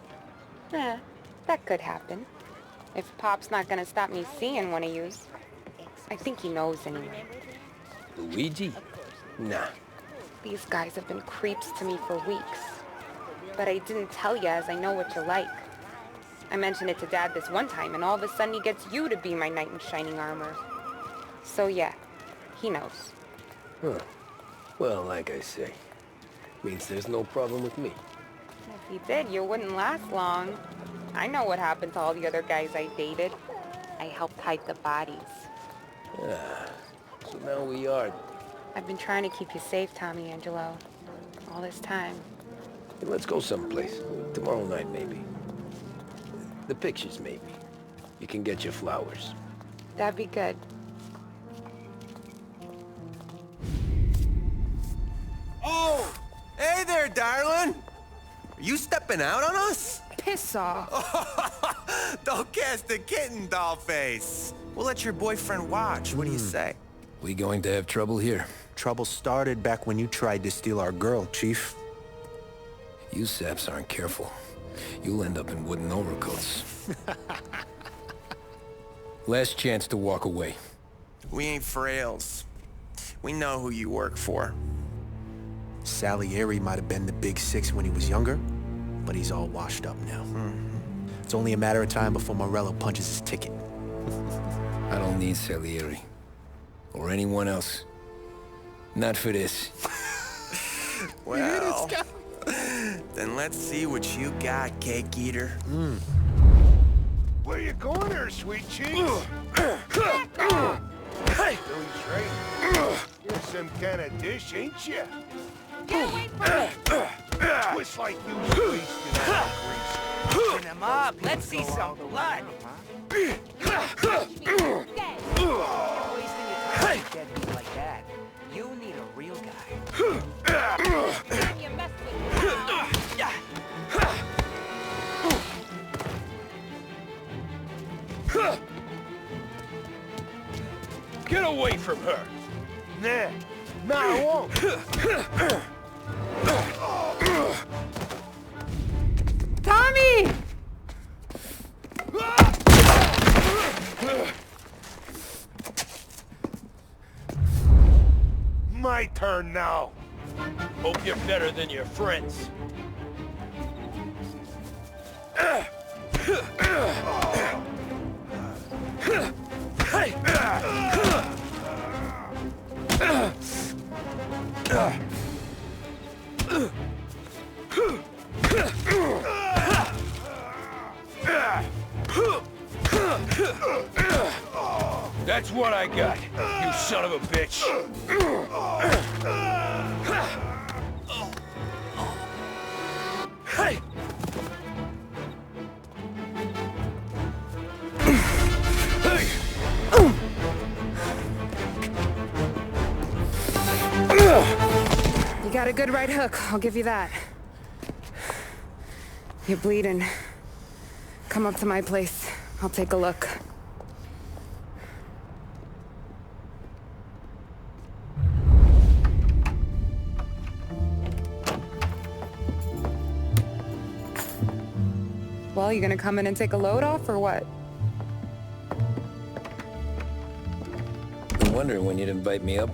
That could happen. If Pop's not gonna stop me seeing one of yous. I think he knows anyway. Luigi? Nah. These guys have been creeps to me for weeks. But I didn't tell you as I know what you like. I mentioned it to Dad this one time, and all of a sudden he gets you to be my knight in shining armor. So yeah, he knows. Huh. Well, like I say, means there's no problem with me. If he did, you wouldn't last long. I know what happened to all the other guys I dated. I helped hide the bodies. Ah, so now we are. I've been trying to keep you safe, Tommy Angelo. All this time. Then let's go someplace. Tomorrow night, maybe. The pictures, maybe. You can get your flowers. That'd be good. Oh! Hey there, darling! Are you stepping out on us? Piss off. Don't cast a kitten, dollface. We'll let your boyfriend watch. What do you say? We going to have trouble here? Trouble started back when you tried to steal our girl, Chief. You saps aren't careful. You'll end up in wooden overcoats. Last chance to walk away. We ain't frails. We know who you work for. Salieri might have been the big six when he was younger, but he's all washed up now. It's only a matter of time before Morello punches his ticket. I don't need Salieri. Or anyone else. Not for this. Well, then let's see what you got, cake eater. Where you going there, sweet cheeks? Hey! Doing straight. You're some kind of dish, ain't you? Get away from me! Twist like you wasted out grease. Open him up. Let's see some blood. You're wasting your time to get me like that. You need a real guy. And you mess with Get away from her! Nah, I won't. Tommy! My turn now. Hope you're better than your friends. That's what I got, you son of a bitch. Hey! You got a good right hook, I'll give you that. You're bleeding. Come up to my place. I'll take a look. Well, you gonna come in and take a load off, or what? I'm wondering when you'd invite me up.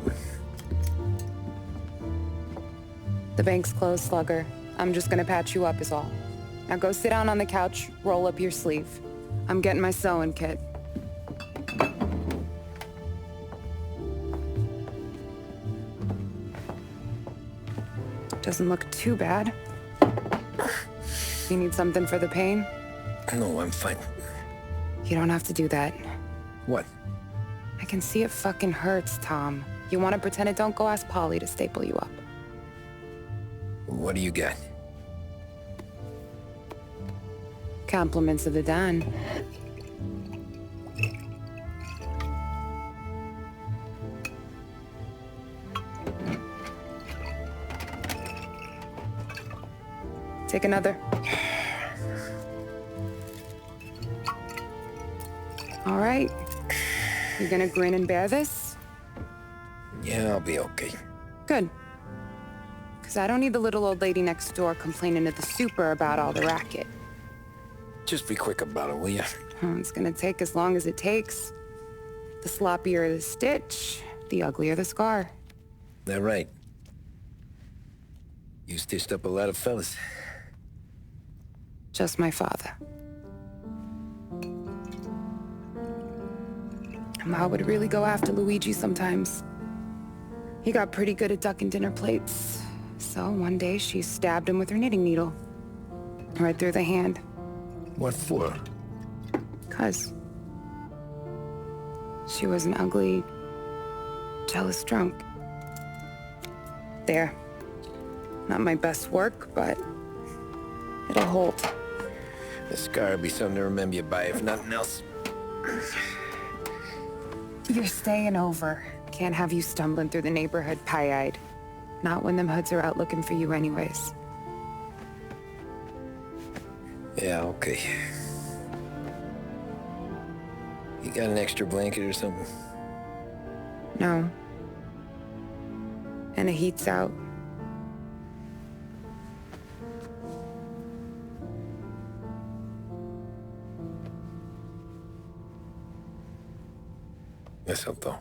The bank's closed, Slugger. I'm just gonna patch you up is all. Now go sit down on the couch, roll up your sleeve. I'm getting my sewing kit. Doesn't look too bad. You need something for the pain? No, I'm fine. You don't have to do that. What? I can see it fucking hurts, Tom. You want to pretend it? Don't go ask Polly to staple you up. What do you got? Compliments of the Don. Take another. All right. You gonna grin and bear this? Yeah, I'll be okay. Good. Because I don't need the little old lady next door complaining to the super about all the racket. Just be quick about it, will ya? It's gonna take as long as it takes. The sloppier the stitch, the uglier the scar. That right? You stitched up a lot of fellas. Just my father. Ma would really go after Luigi sometimes. He got pretty good at ducking dinner plates. So one day she stabbed him with her knitting needle. Right through the hand. What for? 'Cause she was an ugly, jealous drunk. There. Not my best work, but it'll hold. The scar will be something to remember you by, if nothing else. You're staying over. Can't have you stumbling through the neighborhood pie-eyed. Not when them hoods are out looking for you anyways. Yeah, okay. You got an extra blanket or something? No. And the heat's out. Eso todo.